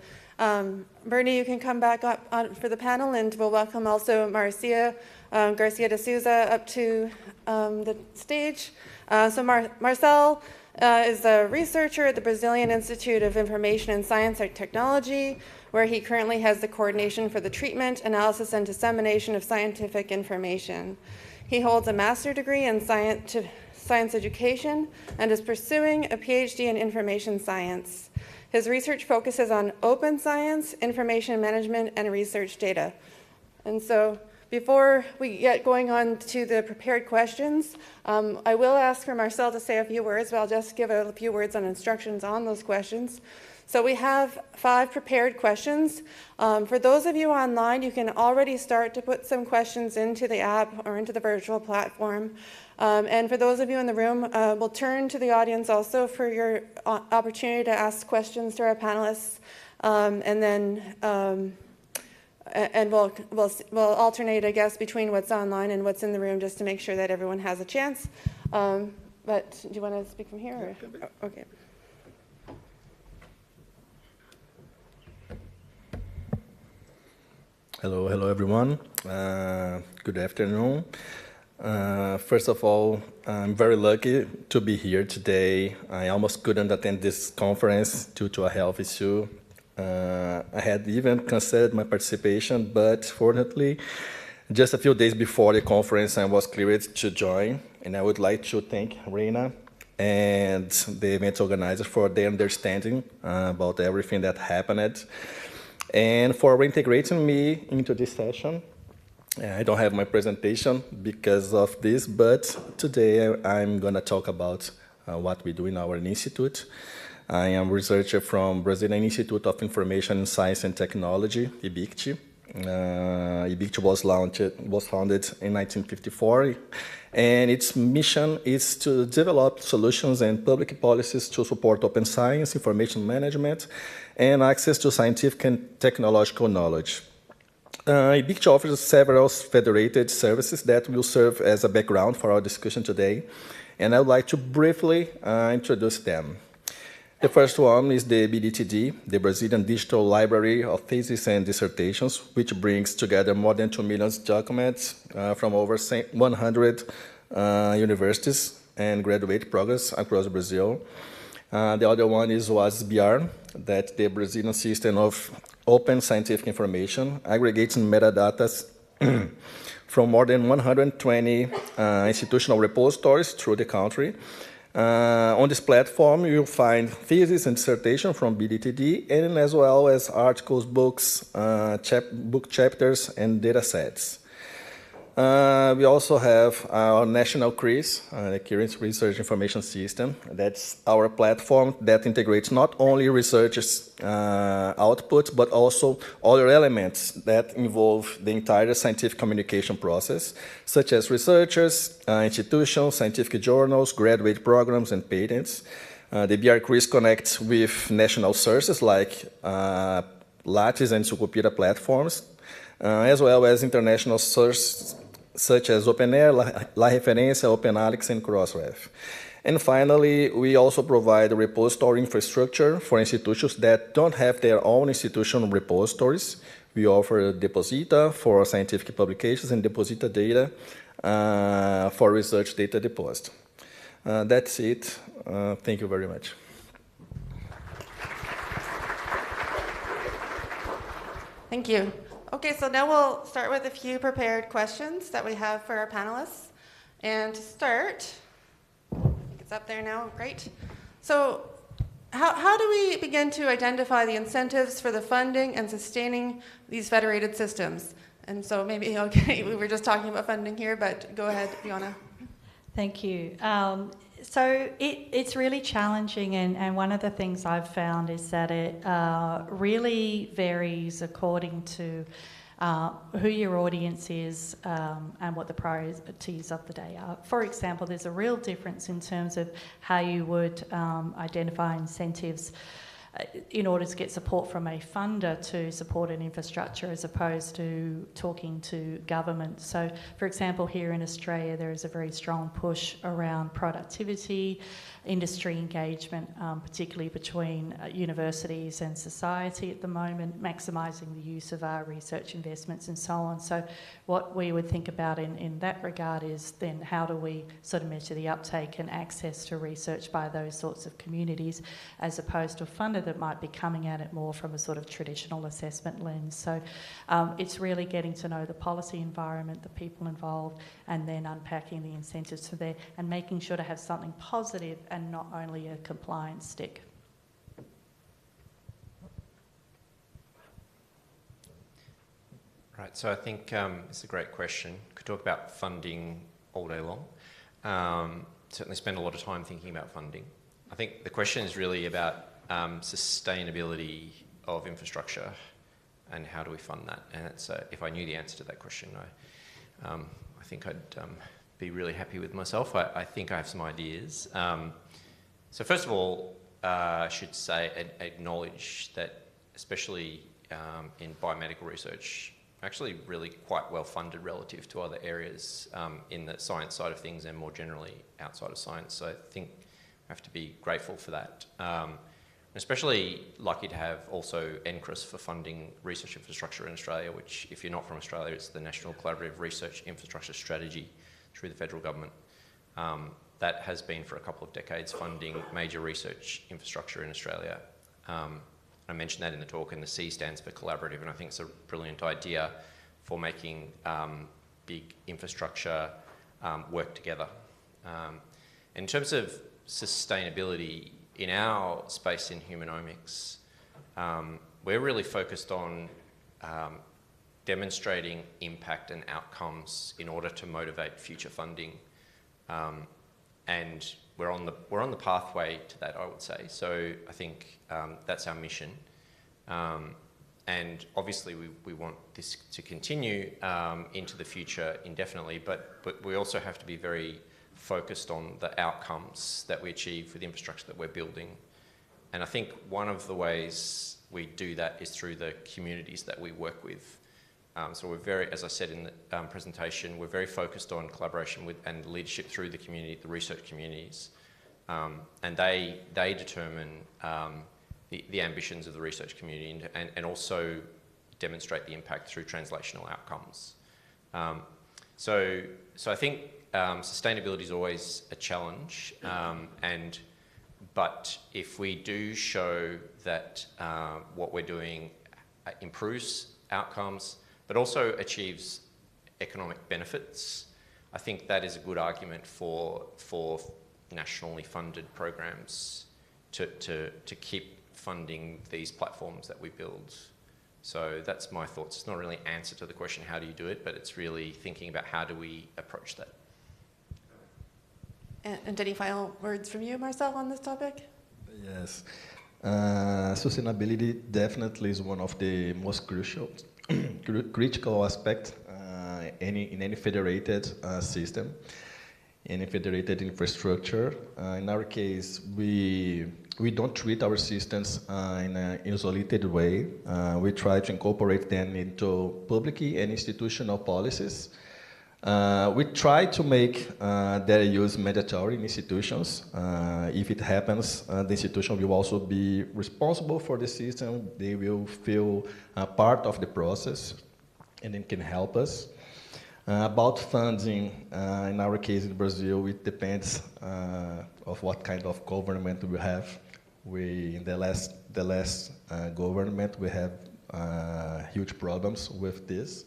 Bernie, you can come back up for the panel, and we'll welcome also Garcia de Souza up to the stage. So Marcel is a researcher at the Brazilian Institute of Information and Science and Technology, where he currently has the coordination for the treatment, analysis, and dissemination of scientific information. He holds a master's degree in science education and is pursuing a PhD in information science. His research focuses on open science, information management, and research data. And so, Before we get going on to the prepared questions, I will ask for Marcel to say a few words, but I'll just give a few words on instructions on those questions. So we have 5 prepared questions. For those of you online, you can already start to put some questions into the app or into the virtual platform. And for those of you in the room, we'll turn to the audience also for your opportunity to ask questions to our panelists. And then we'll alternate, I guess, between what's online and what's in the room just to make sure that everyone has a chance. But do you want to speak from here? Or? Oh, okay. Hello everyone. Good afternoon. First of all, I'm very lucky to be here today. I almost couldn't attend this conference due to a health issue. I had even considered my participation, but fortunately, just a few days before the conference, I was cleared to join. And I would like to thank Reyna and the event organizers for their understanding about everything that happened, and for reintegrating me into this session. I don't have my presentation because of this, but today I'm going to talk about what we do in our institute. I am a researcher from Brazilian Institute of Information Science and Technology, IBICT. IBICT was founded in 1954, and its mission is to develop solutions and public policies to support open science, information management, and access to scientific and technological knowledge. IBICT offers several federated services that will serve as a background for our discussion today, and I would like to briefly introduce them. The first one is the BDTD, the Brazilian Digital Library of Theses and Dissertations, which brings together more than 2 million documents from over 100 universities and graduate programs across Brazil. The other one is WASBR, that's the Brazilian System of Open Scientific Information, aggregating metadata from more than 120 institutional repositories through the country. On this platform, you'll find theses and dissertation from BDTD, and as well as articles, books, book chapters, and data sets. We also have our national CRIS, the Current Research Information System. That's our platform that integrates not only researchers' output, but also other elements that involve the entire scientific communication process, such as researchers, institutions, scientific journals, graduate programs, and patents. The BR-CRIS connects with national sources like Lattes and Sucupira platforms, as well as international sources such as OpenAir, La Referência, OpenAlex, and Crossref. And finally, we also provide a repository infrastructure for institutions that don't have their own institutional repositories. We offer Deposita for scientific publications and Deposita data for research data deposit. That's it. Thank you very much. Thank you. Okay, so now we'll start with a few prepared questions that we have for our panelists. And to start, it's up there now, great. So how do we begin to identify the incentives for the funding and sustaining these federated systems? And so maybe, okay, we were just talking about funding here, but go ahead, Fiona. Thank you. So it's really challenging, and one of the things I've found is that it really varies according to who your audience is and what the priorities of the day are. For example, there's a real difference in terms of how you would identify incentives in order to get support from a funder to support an infrastructure as opposed to talking to government. So, for example, here in Australia, there is a very strong push around productivity, industry engagement, particularly between universities and society at the moment, maximising the use of our research investments and so on. So what we would think about in that regard is then how do we sort of measure the uptake and access to research by those sorts of communities as opposed to a funder that might be coming at it more from a sort of traditional assessment lens. So it's really getting to know the policy environment, the people involved, and then unpacking the incentives for there and making sure to have something positive and not only a compliance stick. Right, so I think it's a great question. Could talk about funding all day long. Certainly spend a lot of time thinking about funding. I think the question is really about sustainability of infrastructure and how do we fund that. And it's, if I knew the answer to that question, I think I'd be really happy with myself. I think I have some ideas. So first of all, I should say, acknowledge that especially in biomedical research, actually really quite well funded relative to other areas in the science side of things and more generally outside of science. So I think we have to be grateful for that. Especially lucky to have also NCRIS for funding research infrastructure in Australia, which if you're not from Australia, it's the National Collaborative Research Infrastructure Strategy through the federal government. That has been for a couple of decades funding major research infrastructure in Australia. I mentioned that in the talk, and the C stands for collaborative, and I think it's a brilliant idea for making big infrastructure work together. In terms of sustainability, in our space in humanomics, we're really focused on demonstrating impact and outcomes in order to motivate future funding. And we're on the pathway to that, I would say. So I think that's our mission. And obviously we want this to continue into the future indefinitely, but we also have to be very focused on the outcomes that we achieve with the infrastructure that we're building. And I think one of the ways we do that is through the communities that we work with. So we're very, as I said in the presentation, we're very focused on collaboration with and leadership through the community, the research communities. And they determine the ambitions of the research community and also demonstrate the impact through translational outcomes. So I think sustainability is always a challenge, but if we do show that what we're doing improves outcomes, but also achieves economic benefits, I think that is a good argument for nationally funded programs to keep funding these platforms that we build. So that's my thoughts. It's not really an answer to the question, how do you do it, but it's really thinking about how do we approach that. And any final words from you, Marcel, on this topic? Yes. Sustainability definitely is one of the most critical aspects in any federated system, any federated infrastructure. In our case, we don't treat our systems in an isolated way. We try to incorporate them into public and institutional policies. We try to make their use mandatory in institutions. If it happens, the institution will also be responsible for the system. They will feel part of the process, and it can help us. About funding, in our case in Brazil, it depends of what kind of government we have. In the last government, we have huge problems with this.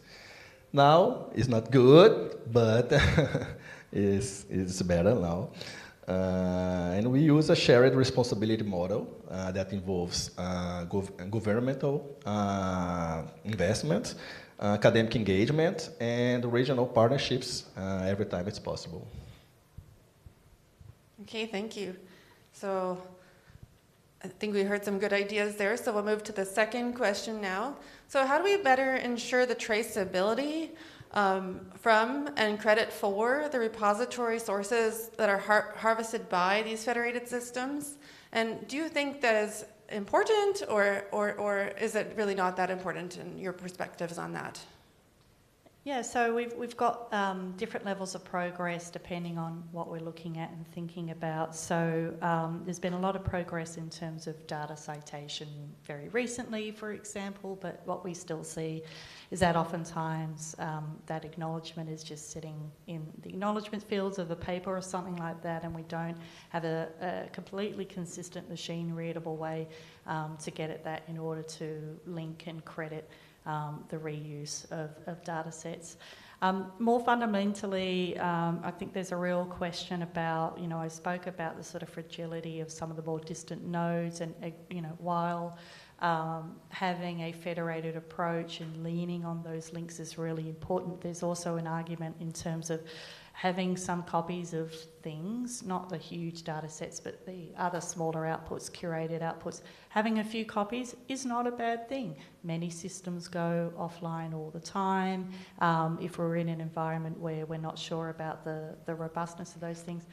Now, it's not good, but it's better now. And we use a shared responsibility model that involves governmental investment, academic engagement, and regional partnerships every time it's possible. Okay, thank you. So I think we heard some good ideas there, so we'll move to the second question now. So how do we better ensure the traceability from and credit for the repository sources that are harvested by these federated systems? And do you think that is important, or is it really not that important in your perspectives on that? Yeah, so we've got different levels of progress depending on what we're looking at and thinking about. So there's been a lot of progress in terms of data citation very recently, for example, but what we still see is that oftentimes that acknowledgement is just sitting in the acknowledgement fields of a paper or something like that, and we don't have a completely consistent machine-readable way to get at that in order to link and credit the reuse of data sets. More fundamentally, I think there's a real question about, I spoke about the sort of fragility of some of the more distant nodes, and, while having a federated approach and leaning on those links is really important. There's also an argument in terms of having some copies of things, not the huge data sets, but the other smaller outputs, curated outputs. Having a few copies is not a bad thing. Many systems go offline all the time. If we're in an environment where we're not sure about the robustness of those things,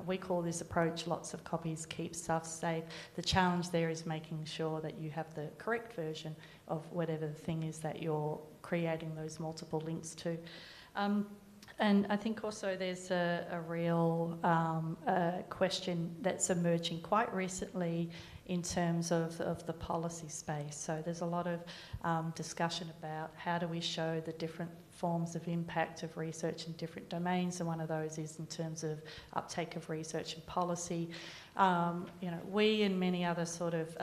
we call this approach lots of copies keep stuff safe. The challenge there is making sure that you have the correct version of whatever the thing is that you're creating those multiple links to. And I think also there's a real question that's emerging quite recently in terms of the policy space. So there's a lot of discussion about how do we show the different forms of impact of research in different domains, and one of those is in terms of uptake of research and policy. We and many other sort of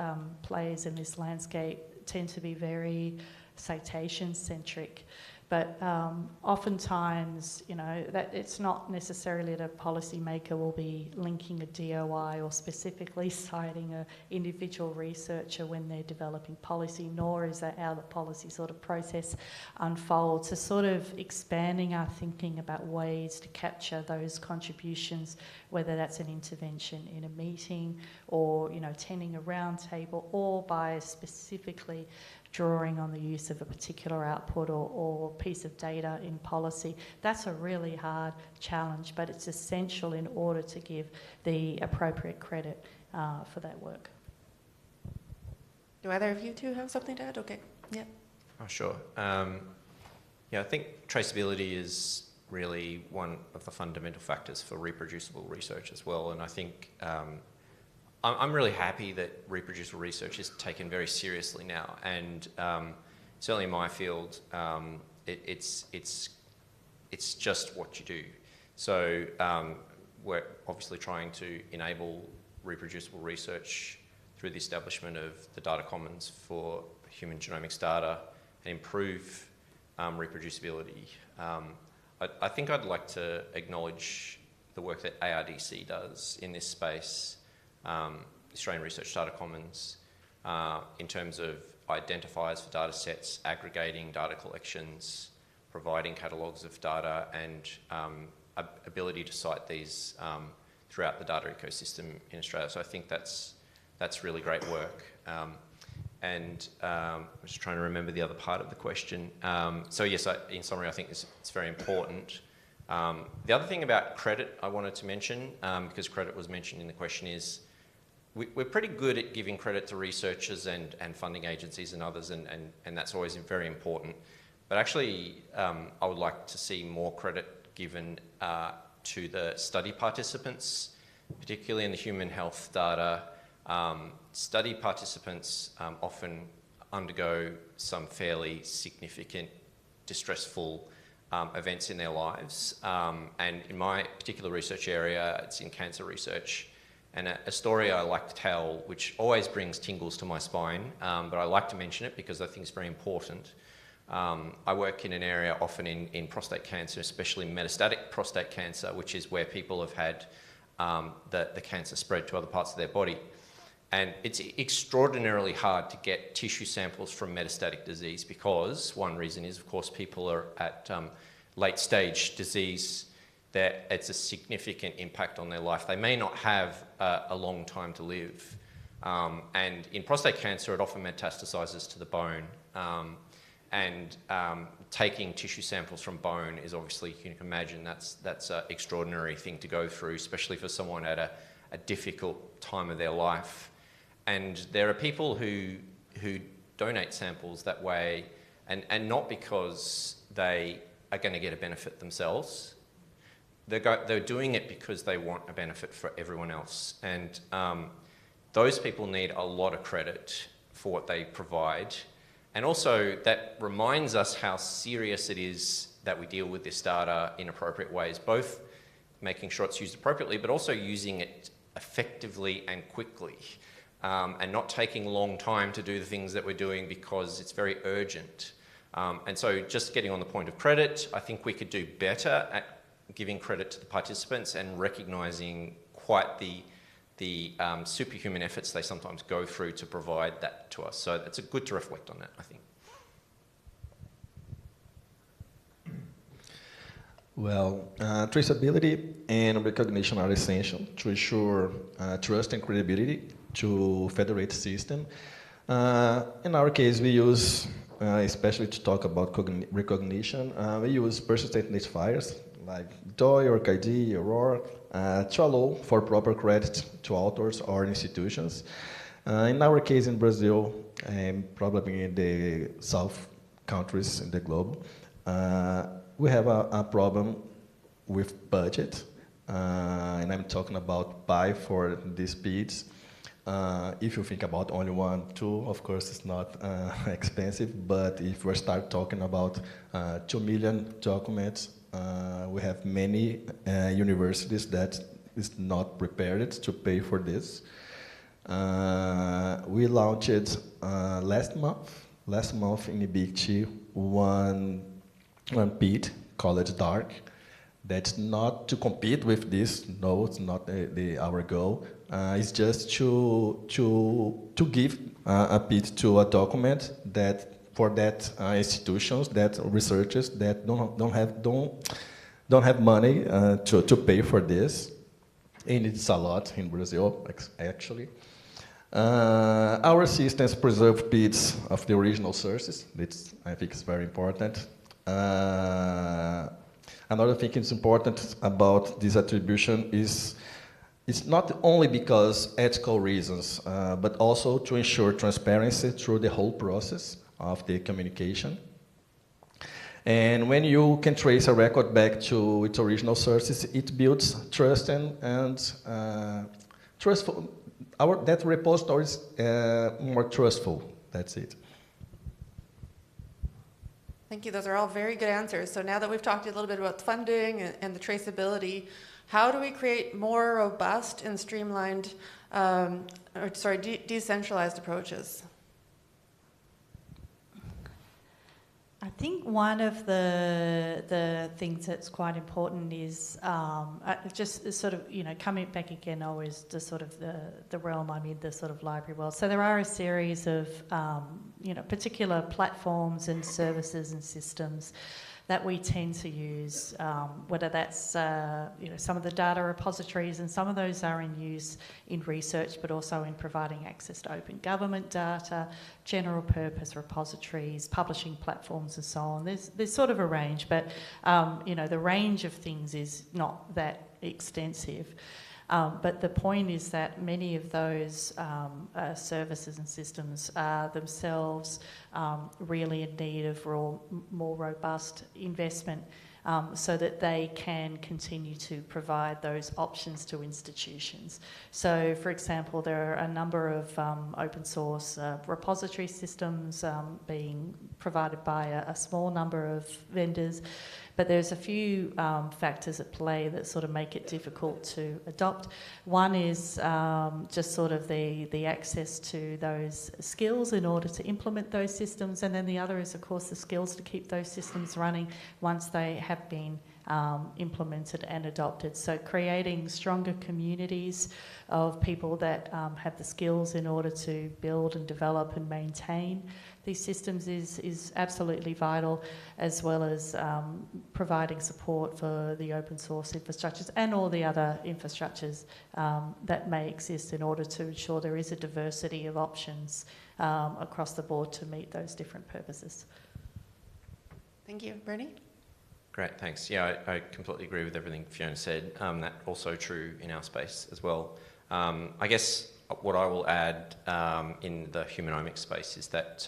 players in this landscape tend to be very citation-centric. But oftentimes, that it's not necessarily that a policymaker will be linking a DOI or specifically citing an individual researcher when they're developing policy, nor is that how the policy sort of process unfolds. So sort of expanding our thinking about ways to capture those contributions, whether that's an intervention in a meeting or, attending a round table, or by specifically drawing on the use of a particular output or piece of data in policy. That's a really hard challenge, but it's essential in order to give the appropriate credit for that work. Do either of you two have something to add? Okay, yeah. Oh, sure. I think traceability is really one of the fundamental factors for reproducible research as well, and I think I'm really happy that reproducible research is taken very seriously now, and certainly in my field, it's just what you do. So we're obviously trying to enable reproducible research through the establishment of the data commons for human genomics data and improve reproducibility. I think I'd like to acknowledge the work that ARDC does in this space, Australian Research Data Commons, in terms of identifiers for data sets, aggregating data collections, providing catalogues of data, and ability to cite these throughout the data ecosystem in Australia. So I think that's really great work. I'm just trying to remember the other part of the question. So yes, in summary, I think it's very important. The other thing about credit I wanted to mention, because credit was mentioned in the question, is we're pretty good at giving credit to researchers and funding agencies and others, and that's always very important. But actually, I would like to see more credit given to the study participants, particularly in the human health data. Study participants often undergo some fairly significant, distressful events in their lives. And in my particular research area, it's in cancer research. And a story I like to tell, which always brings tingles to my spine, but I like to mention it because I think it's very important. I work in an area often in prostate cancer, especially metastatic prostate cancer, which is where people have had the cancer spread to other parts of their body. And it's extraordinarily hard to get tissue samples from metastatic disease because one reason is, of course, people are at late stage disease, that it's a significant impact on their life. They may not have a long time to live. And in prostate cancer, it often metastasizes to the bone. Taking tissue samples from bone is obviously, you can imagine, that's an extraordinary thing to go through, especially for someone at a difficult time of their life. And there are people who donate samples that way, and not because they are going to get a benefit themselves. They're doing it because they want a benefit for everyone else. And those people need a lot of credit for what they provide. And also that reminds us how serious it is that we deal with this data in appropriate ways, both making sure it's used appropriately, but also using it effectively and quickly. And not taking a long time to do the things that we're doing because it's very urgent. And so just getting on the point of credit, I think we could do better at giving credit to the participants and recognising quite the superhuman efforts they sometimes go through to provide that to us. So it's good to reflect on that, I think. Well, traceability and recognition are essential to ensure trust and credibility to Federated system. In our case, we use, especially to talk about recognition, we use persistent identifiers like DOI or ID or to allow for proper credit to authors or institutions. In our case in Brazil, and probably in the South countries in the globe, we have a problem with budget, and I'm talking about buy for these speeds. If you think about only 1, 2, of course it's not expensive, but if we start talking about 2 million documents, we have many universities that is not prepared to pay for this. We launched last month in IBICT one bid called Dark. That's not to compete with this. No, it's not our goal. It's just to give a bid to a document that for that institutions, that researchers that don't have money to pay for this, and it's a lot in Brazil actually. Our systems preserve bits of the original sources. I think it's very important. Another thing that's important about this attribution is it's not only because ethical reasons, but also to ensure transparency through the whole process of the communication. And when you can trace a record back to its original sources, it builds trust and trustful. That repository is more trustful. That's it. Thank you. Those are all very good answers. So now that we've talked a little bit about funding and the traceability, how do we create more robust and streamlined, decentralized approaches? I think one of the things that's quite important is just sort of, coming back again always to sort of the realm I'm in, the sort of library world. So there are a series of, particular platforms and services and systems that we tend to use, whether that's, some of the data repositories, and some of those are in use in research, but also in providing access to open government data, general purpose repositories, publishing platforms and so on. There's sort of a range, but, the range of things is not that extensive. But the point is that many of those services and systems are themselves really in need of more robust investment so that they can continue to provide those options to institutions. So, for example, there are a number of open source repository systems being provided by a small number of vendors. But there's a few factors at play that sort of make it difficult to adopt. One is just sort of the access to those skills in order to implement those systems, and then the other is, of course, the skills to keep those systems running once they have been implemented and adopted. So creating stronger communities of people that have the skills in order to build and develop and maintain these systems is absolutely vital, as well as providing support for the open source infrastructures and all the other infrastructures that may exist in order to ensure there is a diversity of options across the board to meet those different purposes. Thank you. Bernie? Great, thanks. Yeah, I completely agree with everything Fiona said. That's also true in our space as well. I guess what I will add in the humanomics space is that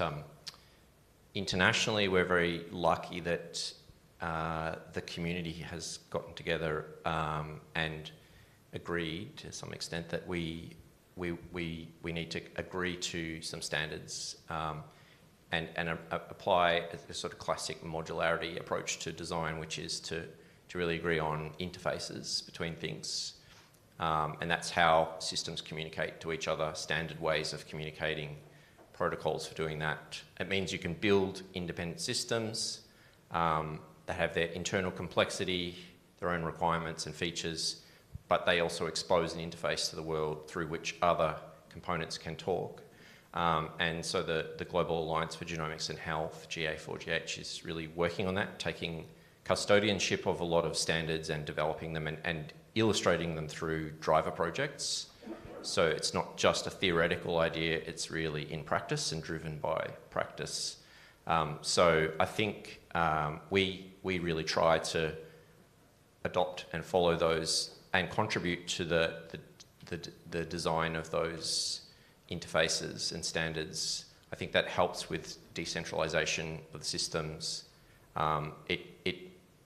internationally we're very lucky that the community has gotten together and agreed to some extent that we need to agree to some standards and apply a sort of classic modularity approach to design, which is to really agree on interfaces between things. And that's how systems communicate to each other, standard ways of communicating, protocols for doing that. It means you can build independent systems that have their internal complexity, their own requirements and features, but they also expose an interface to the world through which other components can talk. And so the Global Alliance for Genomics and Health, GA4GH, is really working on that, taking custodianship of a lot of standards and developing them and illustrating them through driver projects. So it's not just a theoretical idea, it's really in practice and driven by practice. So I think we really try to adopt and follow those and contribute to the design of those interfaces and standards. I think that helps with decentralization of the systems. It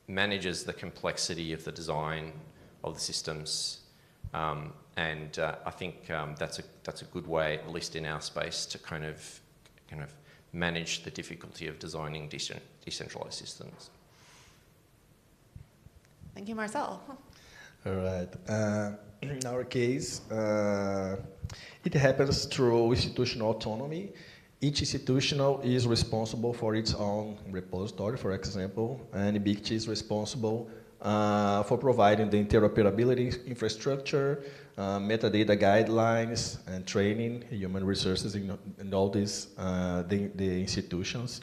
manages the complexity of the design of the systems, and I think that's a good way, at least in our space, to kind of manage the difficulty of designing decentralized systems. Thank you, Marcel. All right. In our case, it happens through institutional autonomy. Each institutional is responsible for its own repository, for example, and BICT is responsible for providing the interoperability infrastructure, metadata guidelines, and training, human resources in all these the institutions.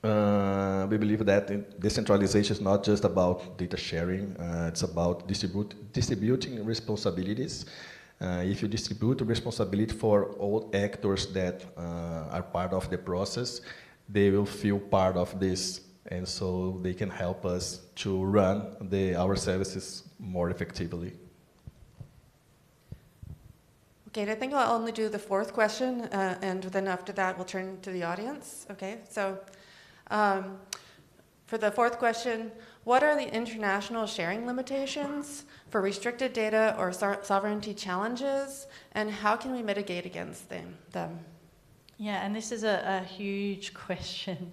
We believe that decentralization is not just about data sharing, it's about distributing responsibilities. If you distribute the responsibility for all actors that are part of the process, they will feel part of this, and so they can help us to run our services more effectively. Okay, I think I'll only do the fourth question, and then after that we'll turn to the audience. Okay, so for the fourth question, what are the international sharing limitations for restricted data or sovereignty challenges, and how can we mitigate against them? Yeah, and this is a huge question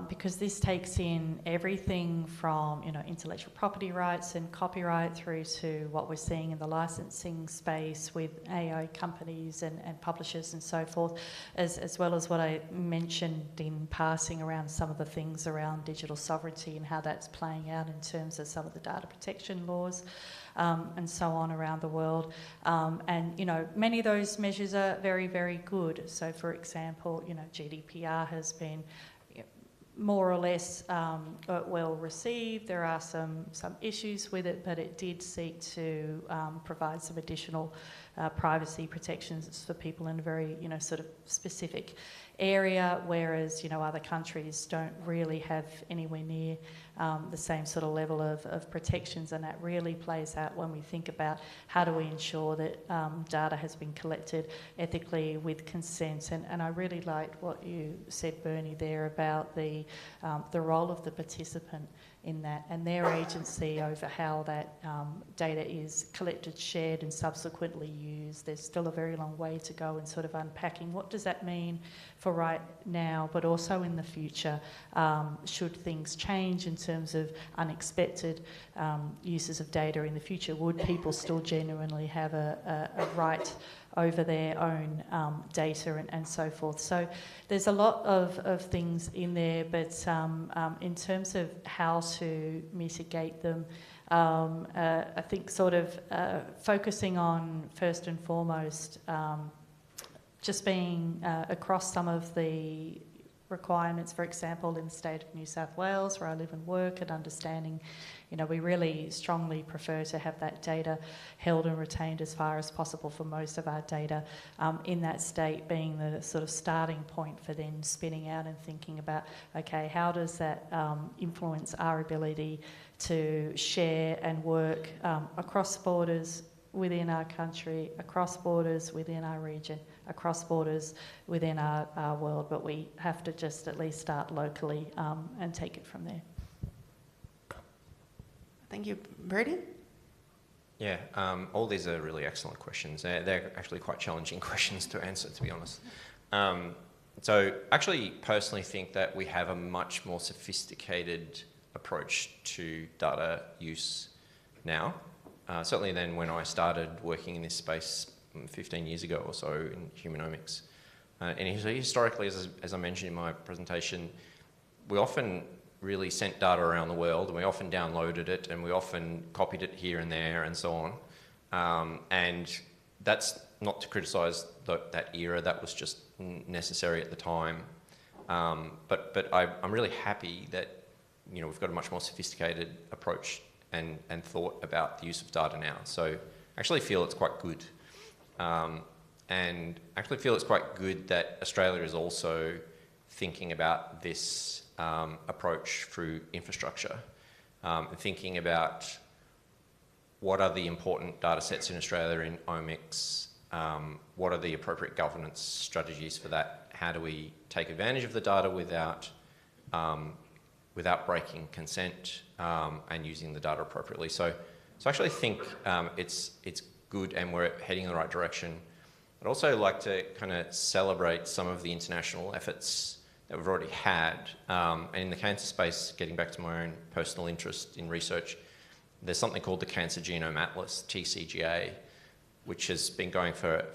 because this takes in everything from intellectual property rights and copyright through to what we're seeing in the licensing space with AI companies and publishers and so forth, as well as what I mentioned in passing around some of the things around digital sovereignty and how that's playing out in terms of some of the data protection laws and so on around the world. And many of those measures are very, very good. So for example, GDPR has been more or less well received. There are some issues with it, but it did seek to provide some additional privacy protections for people in a very sort of specific area, whereas other countries don't really have anywhere near the same sort of level of protections, and that really plays out when we think about how do we ensure that data has been collected ethically with consent. And I really liked what you said, Bernie, there about the role of the participant in that and their agency over how that data is collected, shared and subsequently used. There's still a very long way to go in sort of unpacking what does that mean for right now, but also in the future, should things change in terms of unexpected uses of data in the future, would people still genuinely have a right over their own data and so forth. So there's a lot of things in there, but in terms of how to mitigate them, I think sort of focusing on first and foremost just being across some of the requirements, for example, in the state of New South Wales, where I live and work, and understanding, we really strongly prefer to have that data held and retained as far as possible for most of our data in that state, being the sort of starting point for then spinning out and thinking about, okay, how does that influence our ability to share and work across borders within our country, across borders within our region, across borders within our world, but we have to just at least start locally and take it from there. Thank you. Birdie? Yeah, all these are really excellent questions. They're actually quite challenging questions to answer, to be honest. So actually personally think that we have a much more sophisticated approach to data use now, certainly than when I started working in this space 15 years ago or so in humanomics. And historically, as I mentioned in my presentation, we often really sent data around the world, and we often downloaded it, and we often copied it here and there, and so on. And that's not to criticise that era. That was just necessary at the time. But I'm really happy that we've got a much more sophisticated approach and thought about the use of data now. So I actually feel it's quite good. And I actually feel it's quite good that Australia is also thinking about this approach through infrastructure, and thinking about what are the important data sets in Australia in omics, what are the appropriate governance strategies for that, how do we take advantage of the data without breaking consent, and using the data appropriately. So I actually think it's good and we're heading in the right direction. I'd also like to kind of celebrate some of the international efforts that we've already had. And in the cancer space, getting back to my own personal interest in research, there's something called the Cancer Genome Atlas, TCGA, which has been going for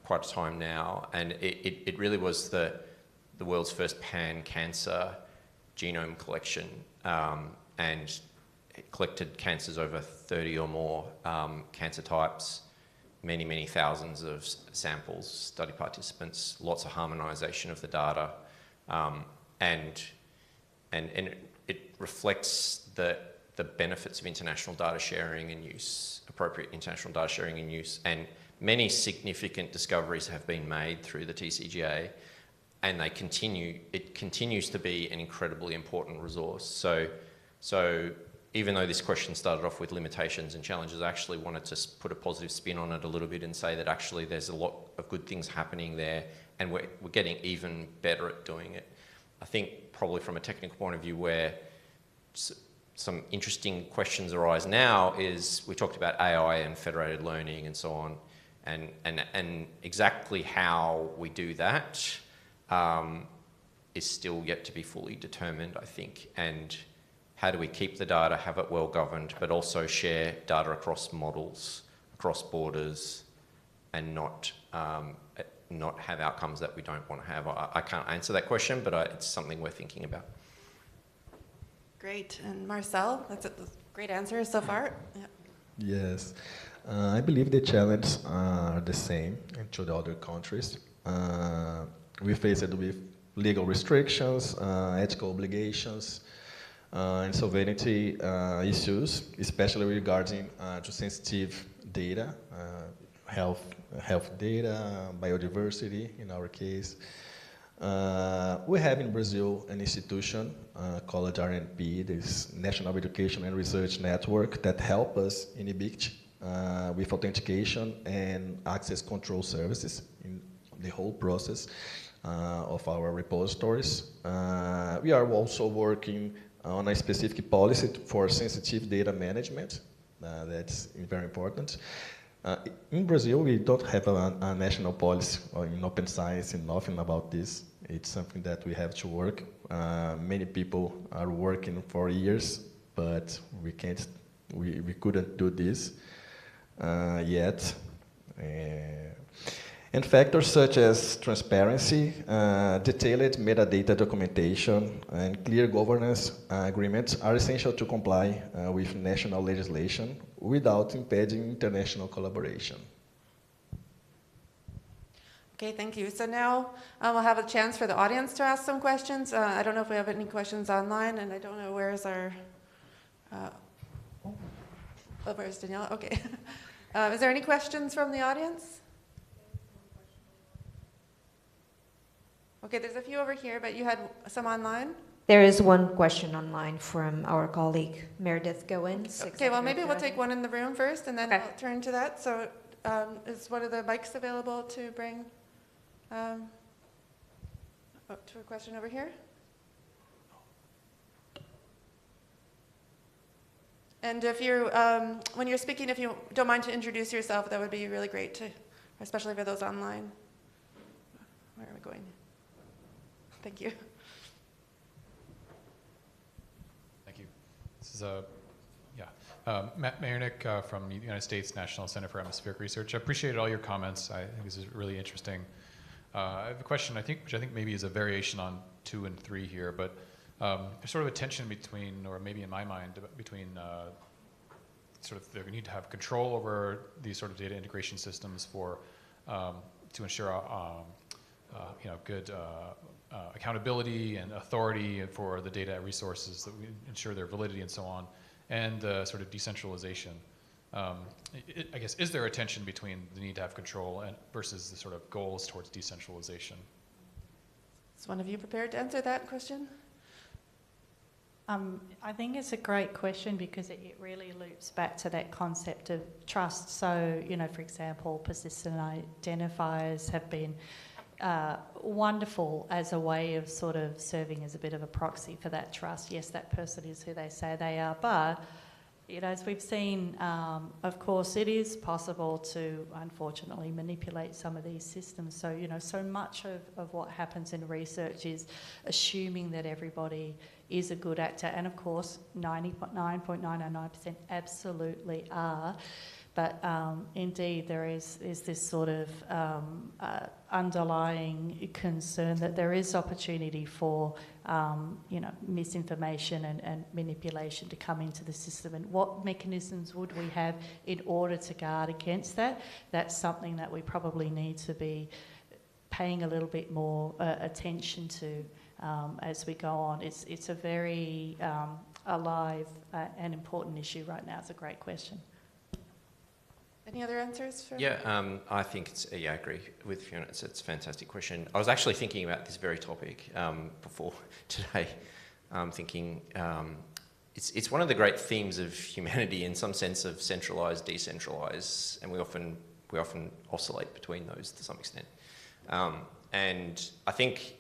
quite a time now. And it really was the world's first pan-cancer genome collection. And it collected cancers over 30 or more cancer types, many thousands of samples, study participants, lots of harmonisation of the data, and it reflects the benefits of international data sharing and use, appropriate international data sharing and use, and many significant discoveries have been made through the TCGA, and it continues to be an incredibly important resource. So even though this question started off with limitations and challenges, I actually wanted to put a positive spin on it a little bit and say that actually there's a lot of good things happening there, and we're getting even better at doing it. I think probably from a technical point of view where some interesting questions arise now is, we talked about AI and federated learning and so on, and exactly how we do that is still yet to be fully determined, I think. And how do we keep the data, have it well governed, but also share data across models, across borders, and not have outcomes that we don't want to have? I can't answer that question, but it's something we're thinking about. Great. And Marcel, that's a great answer so far. Yeah. Yes. I believe the challenges are the same to the other countries. We face it with legal restrictions, ethical obligations, and sovereignty issues, especially regarding to sensitive data, health data, biodiversity in our case. We have in Brazil an institution called RNP, this National Education and Research Network, that help us in IBICT with authentication and access control services in the whole process of our repositories. We are also working on a specific policy for sensitive data management. That's very important. In Brazil, we don't have a national policy in open science and nothing about this. It's something that we have to work. Many people are working for years, but we couldn't do this yet. And factors such as transparency, detailed metadata documentation, and clear governance agreements are essential to comply with national legislation without impeding international collaboration. Okay, thank you. So now we'll have a chance for the audience to ask some questions. I don't know if we have any questions online, and I don't know where's our... where's Daniela? Okay. Is there any questions from the audience? Okay, there's a few over here, but you had some online? There is one question online from our colleague, Meredith Goins. Okay, well, maybe we'll take one in the room first, and then I'll turn to that. So is one of the mics available to bring to a question over here? And if you're, when you're speaking, if you don't mind to introduce yourself, that would be really great, too, especially for those online. Where are we going? Thank you. Thank you. This is Matt Mayernick from the United States National Center for Atmospheric Research. I appreciated all your comments. I think this is really interesting. I have a question, which I think maybe is a variation on 2 and 3 here, but there's sort of a tension between, or maybe in my mind, between sort of the need to have control over these sort of data integration systems for to ensure good accountability and authority for the data resources, that we ensure their validity and so on, and sort of decentralization. I guess, is there a tension between the need to have control and versus the sort of goals towards decentralization? Is one of you prepared to answer that question? I think it's a great question because it really loops back to that concept of trust. So, for example, persistent identifiers have been wonderful as a way of sort of serving as a bit of a proxy for that trust. Yes, that person is who they say they are, but as we've seen, of course, it is possible to, unfortunately, manipulate some of these systems. So, so much of what happens in research is assuming that everybody is a good actor. And, of course, 99.999% absolutely are. But, indeed, there is this sort of underlying concern that there is opportunity for misinformation and manipulation to come into the system, and what mechanisms would we have in order to guard against that? That's something that we probably need to be paying a little bit more attention to as we go on. It's a very alive and important issue right now. It's a great question. Any other answers? Yeah, I think I agree with Fiona. It's a fantastic question. I was actually thinking about this very topic before today. Thinking it's one of the great themes of humanity, in some sense, of centralised, decentralised, and we often oscillate between those to some extent. And I think,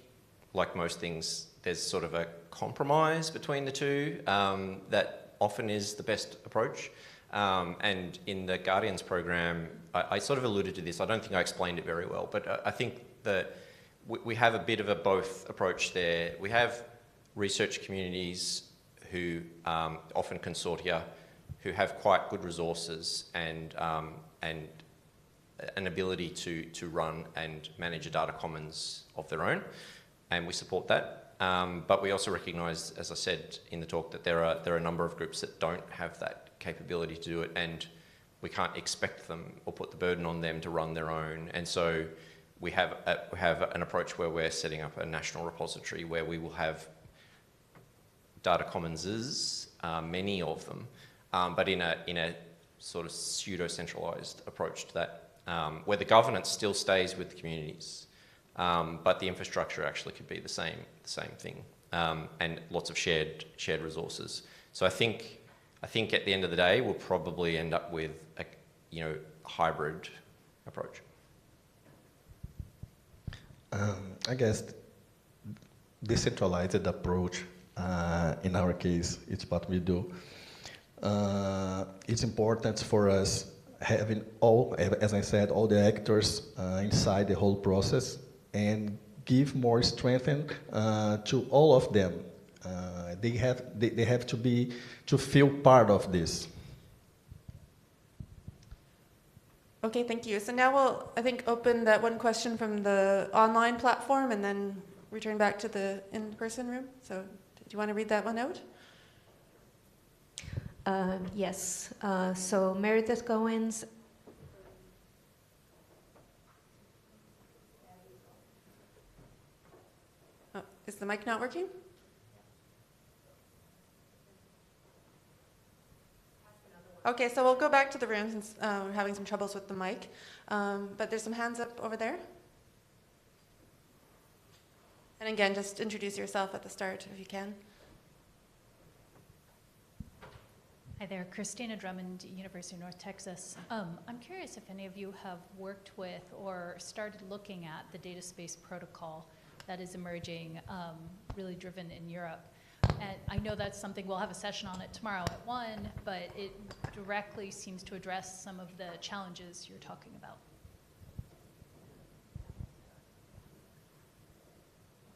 like most things, there's sort of a compromise between the two that often is the best approach. And in the Guardians program, I sort of alluded to this. I don't think I explained it very well, but I think that we have a bit of a both approach there. We have research communities who, often consortia, who have quite good resources and an ability to run and manage a data commons of their own, and we support that. But we also recognise, as I said in the talk, that there are a number of groups that don't have that capability to do it, and we can't expect them or put the burden on them to run their own. And so we have an approach where we're setting up a national repository where we will have data commonses, many of them, but in a sort of pseudo-centralised approach to that, where the governance still stays with the communities, but the infrastructure actually could be the same thing, and lots of shared resources. So I think at the end of the day, we'll probably end up with a hybrid approach. I guess decentralized approach, in our case, it's what we do. It's important for us having all, as I said, all the actors inside the whole process, and give more strength to all of them. They have to feel part of this. Okay, thank you. So now we'll, I think, open that one question from the online platform and then return back to the in-person room. So do you want to read that one out? Yes. So Meredith Goins. Oh, is the mic not working? Okay, so we'll go back to the room since we're having some troubles with the mic. But there's some hands up over there. And again, just introduce yourself at the start if you can. Hi there, Christina Drummond, University of North Texas. I'm curious if any of you have worked with or started looking at the data space protocol that is emerging, really driven in Europe. And I know that's something, we'll have a session on it tomorrow at 1, but it directly seems to address some of the challenges you're talking about.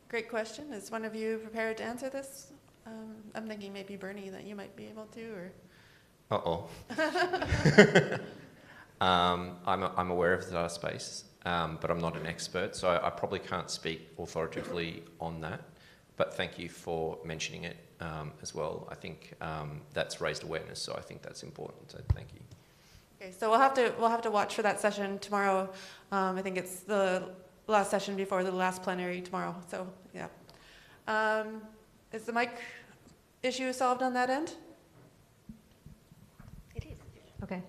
Great question. Is one of you prepared to answer this? I'm thinking maybe Bernie, that you might be able to, or... Uh-oh. I'm aware of the data space, but I'm not an expert, so I probably can't speak authoritatively on that. but thank you for mentioning it as well. I think that's raised awareness, so I think that's important, so thank you. Okay, so we'll have to watch for that session tomorrow. I think it's the last session before the last plenary tomorrow, so yeah. Is the mic issue solved on that end? It is. Okay.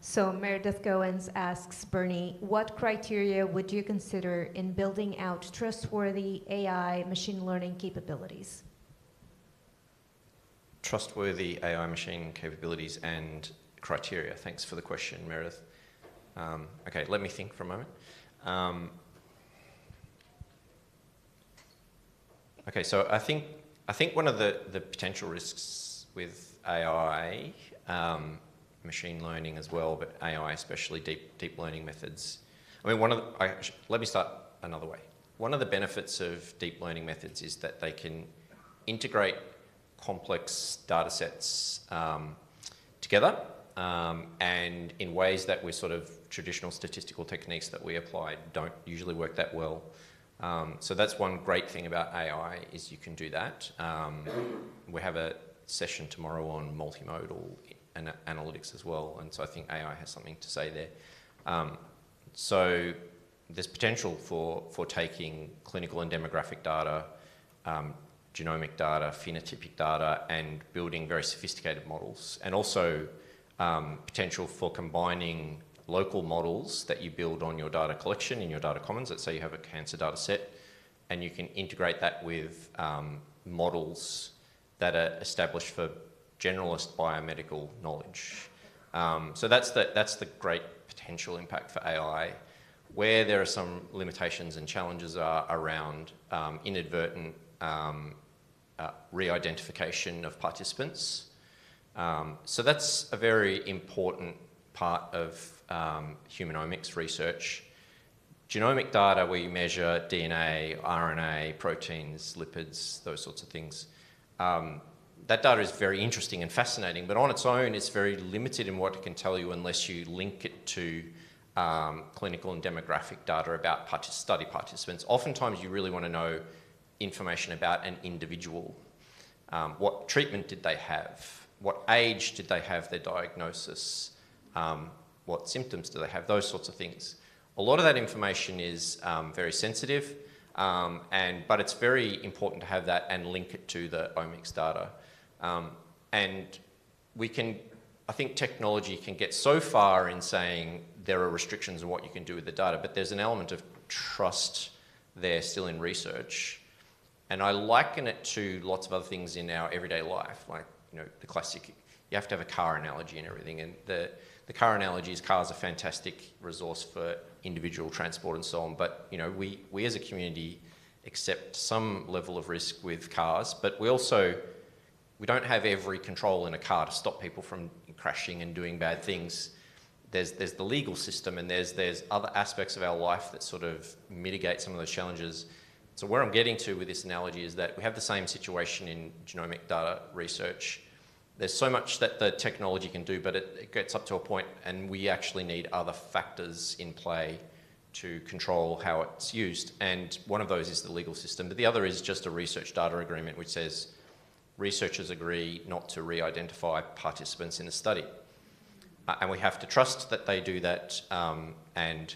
So Meredith Goins asks Bernie, what criteria would you consider in building out trustworthy AI machine learning capabilities? Trustworthy AI machine capabilities and criteria. Thanks for the question, Meredith. Okay, let me think for a moment. Okay, so I think one of the potential risks with AI, machine learning as well, but AI especially deep learning methods. I mean, let me start another way. One of the benefits of deep learning methods is that they can integrate complex data sets together and in ways that we're sort of traditional statistical techniques that we apply don't usually work that well. So that's one great thing about AI is you can do that. We have a session tomorrow on multimodal analytics as well, and so I think AI has something to say there. So there's potential for taking clinical and demographic data, genomic data, phenotypic data, and building very sophisticated models, and also potential for combining local models that you build on your data collection in your data commons. Let's say you have a cancer data set, and you can integrate that with models that are established for generalist biomedical knowledge. So that's the great potential impact for AI. Where there are some limitations and challenges are around inadvertent re-identification of participants. So that's a very important part of human omics research. Genomic data, where you measure DNA, RNA, proteins, lipids, those sorts of things. That data is very interesting and fascinating, but on its own, it's very limited in what it can tell you unless you link it to clinical and demographic data about study participants. Oftentimes, you really want to know information about an individual. What treatment did they have? What age did they have their diagnosis? What symptoms do they have? Those sorts of things. A lot of that information is very sensitive, but it's very important to have that and link it to the omics data. And I think technology can get so far in saying there are restrictions on what you can do with the data, but there's an element of trust there still in research. And I liken it to lots of other things in our everyday life, like, you know, the classic, you have to have a car analogy and everything. And the car analogy is cars are a fantastic resource for individual transport and so on. But, you know, we as a community accept some level of risk with cars, but we don't have every control in a car to stop people from crashing and doing bad things. There's the legal system, and there's other aspects of our life that sort of mitigate some of those challenges. So where I'm getting to with this analogy is that we have the same situation in genomic data research. There's so much that the technology can do, but it gets up to a point, and we actually need other factors in play to control how it's used. And one of those is the legal system, but the other is just a research data agreement which says researchers agree not to re-identify participants in a study. And we have to trust that they do that, and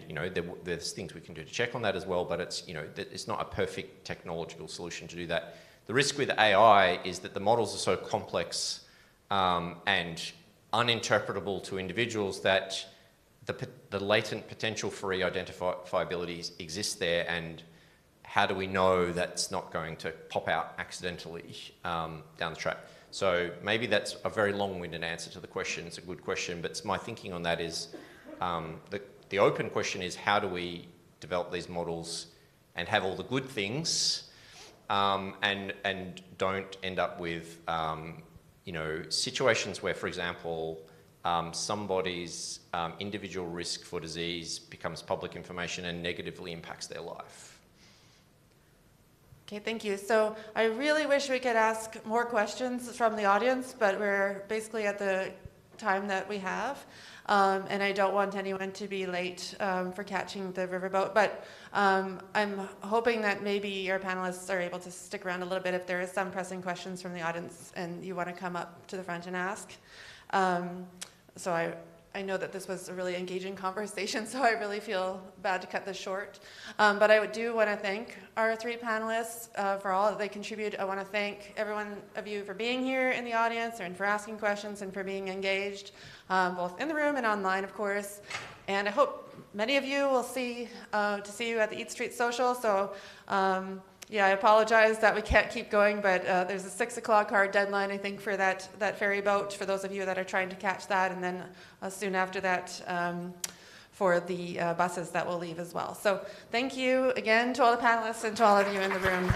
you know, there's things we can do to check on that as well, but it's, you know, it's not a perfect technological solution to do that. The risk with AI is that the models are so complex and uninterpretable to individuals that the latent potential for re-identifiability exists there, and how do we know that's not going to pop out accidentally down the track? So maybe that's a very long-winded answer to the question. It's a good question, but my thinking on that is the open question is, how do we develop these models and have all the good things and don't end up with you know, situations where, for example, somebody's individual risk for disease becomes public information and negatively impacts their life. Okay, thank you. So I really wish we could ask more questions from the audience, but we're basically at the time that we have. And I don't want anyone to be late for catching the riverboat. But I'm hoping that maybe our panelists are able to stick around a little bit if there is some pressing questions from the audience and you want to come up to the front and ask. So I know that this was a really engaging conversation, so I really feel bad to cut this short. But I do want to thank our three panelists for all that they contribute. I want to thank every one of you for being here in the audience and for asking questions and for being engaged, both in the room and online, of course. And I hope many of you will see you at the Eat Street Social. So yeah, I apologize that we can't keep going, but there's a 6 o'clock hard deadline, I think, for that ferry boat, for those of you that are trying to catch that, and then soon after that for the buses that will leave as well. So thank you again to all the panelists and to all of you in the room.